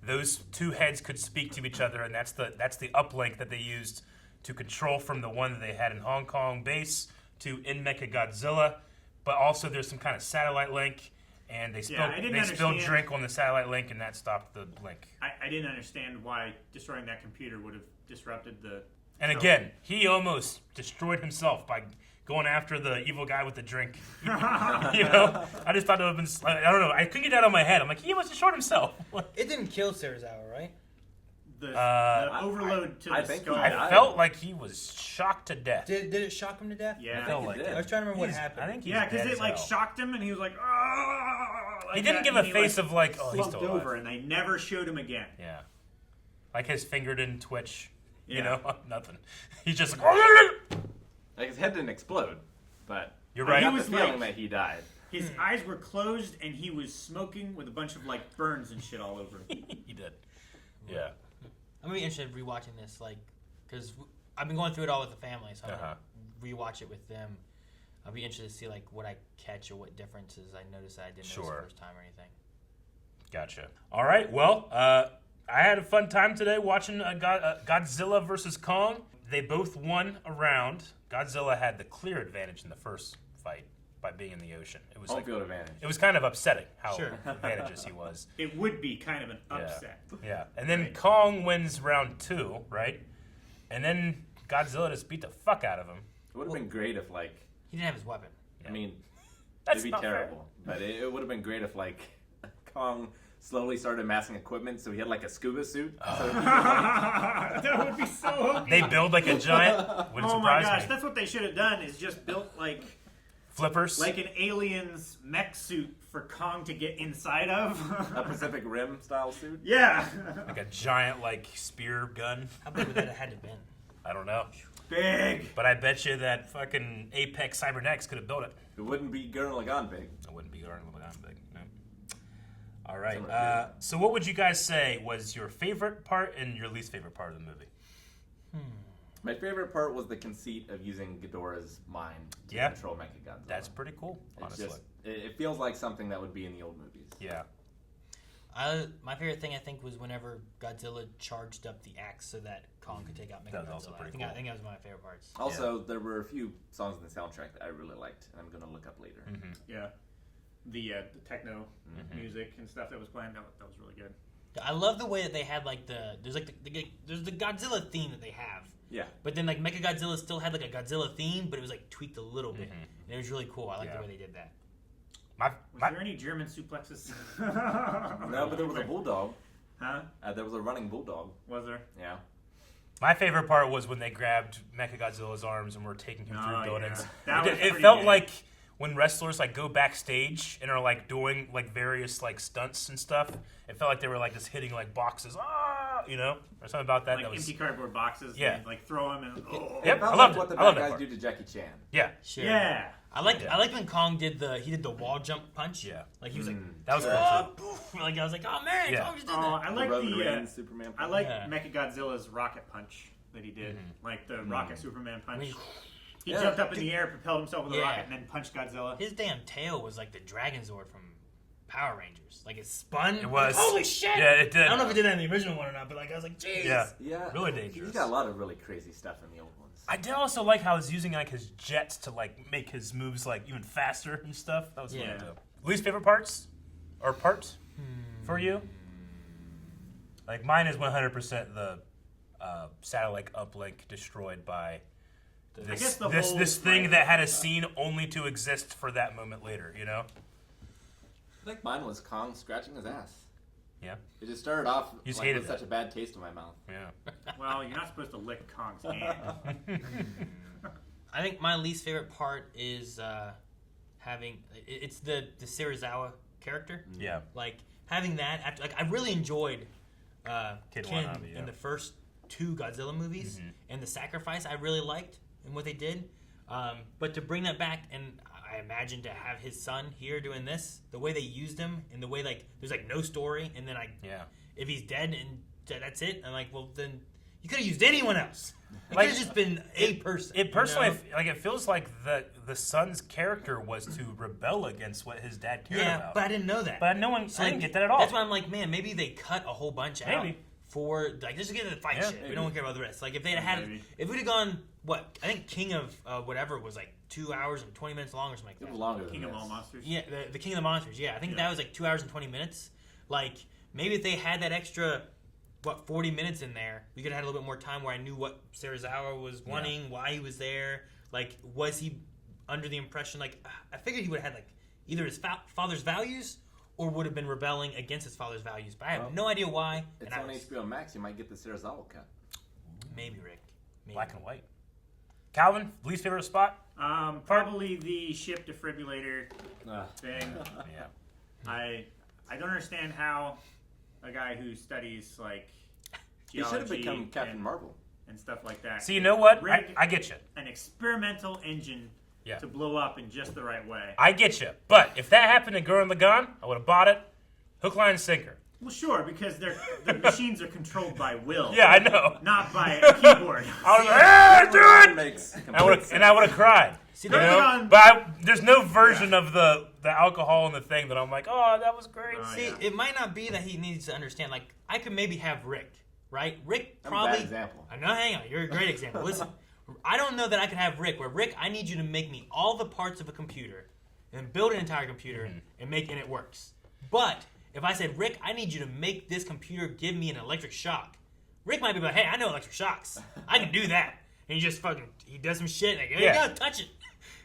those two heads could speak to each other, and that's the uplink that they used to control from the one that they had in Hong Kong base to in Mechagodzilla. But also there's some kind of satellite link, and they spilled drink on the satellite link, and that stopped the link. I didn't understand why destroying that computer would have disrupted the... And again, he almost destroyed himself by going after the evil guy with the drink. You know? I just thought it would have been... I don't know. I couldn't get that out of my head. I'm like, he almost destroyed himself. It didn't kill Serizawa, right? The overload to the skull. I felt like he was shocked to death. Did it shock him to death? Yeah. I felt like I was trying to remember what happened. I think he's Yeah, because dead it as like hell. shocked him, and he was like, "Ah!" Like He didn't that, give and a he, face of like, oh, he's slumped still alive. over, and they never showed him again. Yeah. Like his finger didn't twitch. You Yeah. know? Nothing. He's just like... Like his head didn't explode, but You're I right. got He the was feeling like- that he died. His eyes were closed, and he was smoking with a bunch of like burns and shit all over him. He did. Yeah. I'm really interested in rewatching this, like, because I've been going through it all with the family, so I'm gonna rewatch it with them. I'll be interested to see like what I catch or what differences I notice that I didn't notice the first time or anything. Gotcha. All right. Well, I had a fun time today watching Godzilla versus Kong. They both won a round. Godzilla had the clear advantage in the first fight by being in the ocean. It was Home field advantage. It was kind of upsetting how advantageous he was. It would be kind of an upset. Yeah. And then Kong wins round 2, right? And then Godzilla just beat the fuck out of him. It would have been great if, like... He didn't have his weapon. I mean, That's it'd be not fair. terrible. But it would have been great if, like, Kong slowly started amassing equipment, so he had like a scuba suit. That would be so OP. They build like a giant. Wouldn't Oh my surprise gosh, me. that's what they should have done. Is just built like Flippers. like an alien's mech suit for Kong to get inside of. A Pacific Rim style suit. Yeah. Like a giant like spear gun. How big would that have had to been? I don't know. Big. But I bet you that fucking Apex Cybernetics could have built it. It wouldn't be Gurren Lagann big. It wouldn't be Gurren Lagann big. No. All right. So what would you guys say was your favorite part and your least favorite part of the movie? My favorite part was the conceit of using Ghidorah's mind to control Mechagodzilla. That's pretty cool, honestly. It feels like something that would be in the old movies. Yeah. My favorite thing, I think, was whenever Godzilla charged up the axe so that Kong could take out Mechagodzilla. That was also pretty cool. I think that was one of my favorite parts. Also, there were a few songs in the soundtrack that I really liked, and I'm going to look up later. Mm-hmm. Yeah. The techno music and stuff that was playing, that was really good. I love the way that they had like there's the Godzilla theme that they have. Yeah. But then like Mechagodzilla still had like a Godzilla theme, but it was like tweaked a little bit. And it was really cool. I like the way they did that. Was there any German suplexes? No, but there was a bulldog. Huh? There was a running bulldog. Was there? Yeah. My favorite part was when they grabbed Mechagodzilla's arms and were taking him through buildings. Yeah. It felt like when wrestlers like go backstage and are like doing like various like stunts and stuff. It felt like they were like just hitting like boxes, or something about that. Like that was, empty cardboard boxes. Yeah. And, like throw them and. Yep, It felt I loved like it. what the I love bad that guys part. do to Jackie Chan. Yeah. Sure. Yeah. I like when Kong did the wall jump punch. Yeah. Like he was like That was cool. poof. Like I was like, oh man, Yeah. Kong just did Oh, that. I like Roman Reigns Superman I punch. like Mechagodzilla's rocket punch that he did, like the rocket Superman punch. He jumped up in the air, propelled himself with a rocket, and then punched Godzilla. His damn tail was like the Dragon Zord from Power Rangers. Like it spun. It was. Holy shit! Yeah, it did. I don't know if it did that in the original one or not, but like I was like, jeez. Yeah. Really dangerous. He's got a lot of really crazy stuff in the old ones. I did also like how he's using like his jets to like make his moves like even faster and stuff. That was fun too. Least favorite parts or part for you? Like mine is 100% the satellite uplink destroyed by this thing that had a scene only to exist for that moment later. I think mine was Kong scratching his ass. Yeah. It just started off You just like, hated with that. such a bad taste in my mouth. Yeah. Well, you're not supposed to lick Kong's hand. I think my least favorite part is having it's the Serizawa character. Yeah. Like having that after I really enjoyed Kid Ken Watanabe, in the first two Godzilla movies and the sacrifice I really liked and what they did. But to bring that back and I imagine to have his son here doing this, the way they used him and the way like there's like no story and then if he's dead and that's it, I'm like, well then you could have used anyone else. It could have just been a person. It personally, like, it feels like the son's character was to rebel against what his dad cared about. But I didn't know that. But no one, I didn't get that at all. That's why I'm like, man, maybe they cut a whole bunch out Maybe. for like just to get to the fight shit. maybe. We don't care about the rest. Like if they'd had, if we'd have gone, what I think King of whatever was like 2 hours and 20 minutes long or something like that. It was longer than King of this. All Monsters. Yeah, the King of the Monsters. Yeah, I think that was like 2 hours and 20 minutes. Like maybe if they had that extra 40 minutes in there, we could have had a little bit more time where I knew what Serizawa was wanting, why he was there. Like, was he under the impression, like, I figured he would have had, like, either his father's values or would have been rebelling against his father's values. But I have no idea why. It's on HBO Max. You might get the Serizawa cut. Maybe, Rick. Maybe. Black and white. Calvin, least favorite spot? Probably the ship defibrillator thing. Yeah. I don't understand how a guy who studies like He should have geology become Captain and, Marvel. and stuff like that. See, you know what? Rigged I get you. an experimental engine to blow up in just the right way. I get you. But if that happened in Gurren Lagann, I would have bought it. Hook, line, and sinker. Well, sure, because the machines are controlled by will. Yeah, I know. Not by a keyboard. I was like, do it! I would have cried. See, you know? But there's no version of the alcohol in the thing that I'm like, oh, that was great. See, it might not be that he needs to understand. Like, I could maybe have Rick, right? Rick I'm probably. a bad example. I know, hang on. You're a great example. Listen, I don't know that I could have Rick. Where Rick, I need you to make me all the parts of a computer and build an entire computer and it works. But if I said, Rick, I need you to make this computer give me an electric shock, Rick might be like, hey, I know electric shocks. I can do that. And he just he does some shit. And here you go, touch it.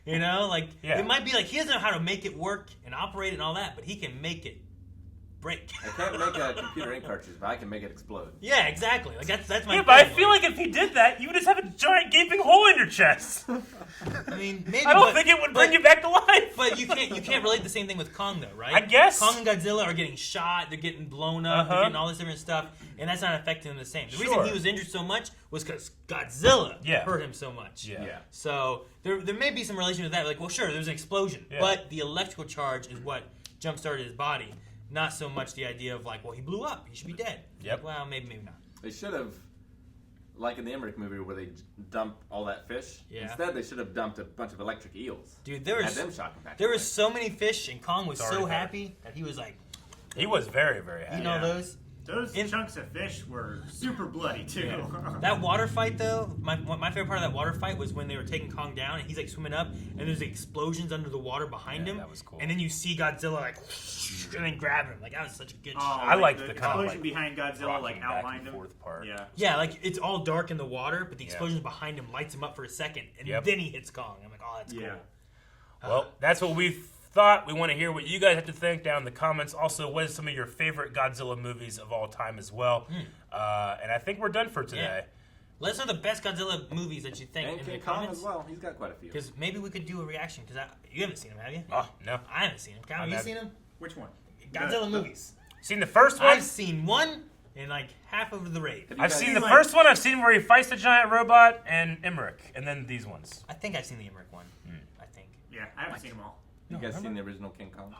You know, like it might be like he doesn't know how to make it work and operate it and all that, but he can make it break. I can't make a computer ink cartridge, but I can make it explode. Yeah, exactly. Like that's my. Yeah, but I thing. feel like if he did that, you would just have a giant gaping hole in your chest. I mean, maybe. I don't think it would bring you back to life. But you can't relate the same thing with Kong though, right? I guess. Kong and Godzilla are getting shot, they're getting blown up, they're getting all this different stuff, and that's not affecting them the same. The reason he was injured so much was because Godzilla hurt him so much. Yeah. So there may be some relation to that. Like, well, sure, there's an explosion, but the electrical charge is what jump-started his body, not so much the idea of like, well, he blew up, he should be dead. Yep. Well, maybe not. They should have, like in the Emmerich movie where they dump all that fish. Yeah. Instead, they should have dumped a bunch of electric eels. Dude, there was had them shocking back. There was so many fish, and Kong was Sorry, so man. happy that he was like, He was very, very happy. eating all those. Those chunks of fish were super bloody too. Yeah. That water fight, though, my favorite part of that water fight was when they were taking Kong down, and he's like swimming up, and there's explosions under the water behind him. That was cool. And then you see Godzilla like, and then grab him. Like that was such a good shot. I liked the the kind of explosion behind Godzilla, like rocking back outlined and him. forth part. Yeah. Yeah, like it's all dark in the water, but the explosions behind him lights him up for a second, and then he hits Kong. I'm like, oh, that's cool. Well, that's what we thought. We want to hear what you guys have to think down in the comments. Also, what is some of your favorite Godzilla movies of all time as well? And I think we're done for today. Yeah. Let us know the best Godzilla movies that you think And in King the Kong comments. as well. He's got quite a few. Because maybe we could do a reaction. Because you haven't seen him, have you? Oh, no. I haven't seen him. Kyle, have you seen him? Which one? Godzilla movies. Seen the first one? I've seen one and like half of the raid. I've seen the first one. I've seen where he fights the giant robot and Emmerich, and then these ones. I think I've seen the Emmerich one. I think. Yeah, I haven't seen them all. You guys seen the original King Kong?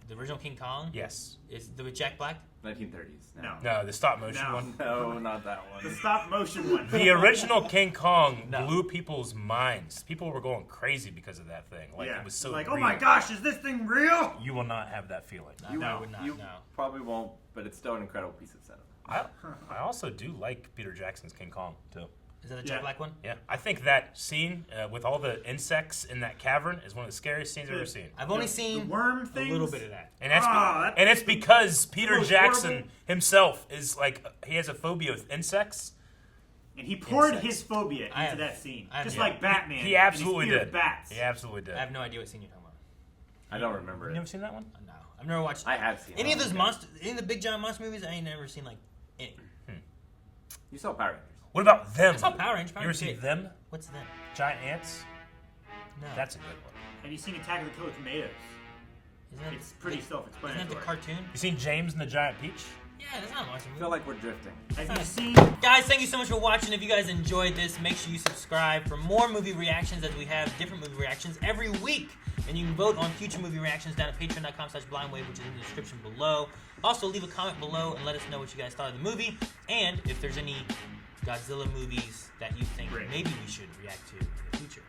The original King Kong? Yes. Is with Jack Black? 1930s. No, the stop motion No. one. No, not that one. The stop motion one. The original King Kong blew people's minds. People were going crazy because of that thing. Like, it was so like, real. oh my gosh, is this thing real? You will not have that feeling. I would not. You probably won't, but it's still an incredible piece of cinema. I also do like Peter Jackson's King Kong, too. Is that the Jack Black one? Yeah. I think that scene with all the insects in that cavern is one of the scariest scenes I've ever seen. I've only seen worm things? a little bit of that. And it's because Peter most Jackson horrible. himself is like, he has a phobia with insects. And he poured his phobia I into have- that scene. I have- Just yeah. like Batman. He absolutely and his fear did. of bats. He absolutely did. I have no idea what scene you're talking about. I don't remember You it. never seen that one? No. I've never watched I have seen any it. of those any of the big giant monster movies. I ain't never seen like any. You saw Power Rangers. What about Them? I saw Power Rangers. You ever seen Them? What's Them? Giant ants? No. That's a good one. Have you seen Attack of the Killer Tomatoes? It's pretty Isn't self-explanatory. that the cartoon? You seen James and the Giant Peach? Yeah, that's not a monster I movie. feel like we're drifting. Have you seen... Guys, thank you so much for watching. If you guys enjoyed this, make sure you subscribe for more movie reactions, as we have different movie reactions every week. And you can vote on future movie reactions down at patreon.com/blindwave, which is in the description below. Also, leave a comment below and let us know what you guys thought of the movie. And if there's any Godzilla movies that you think maybe we should react to in the future.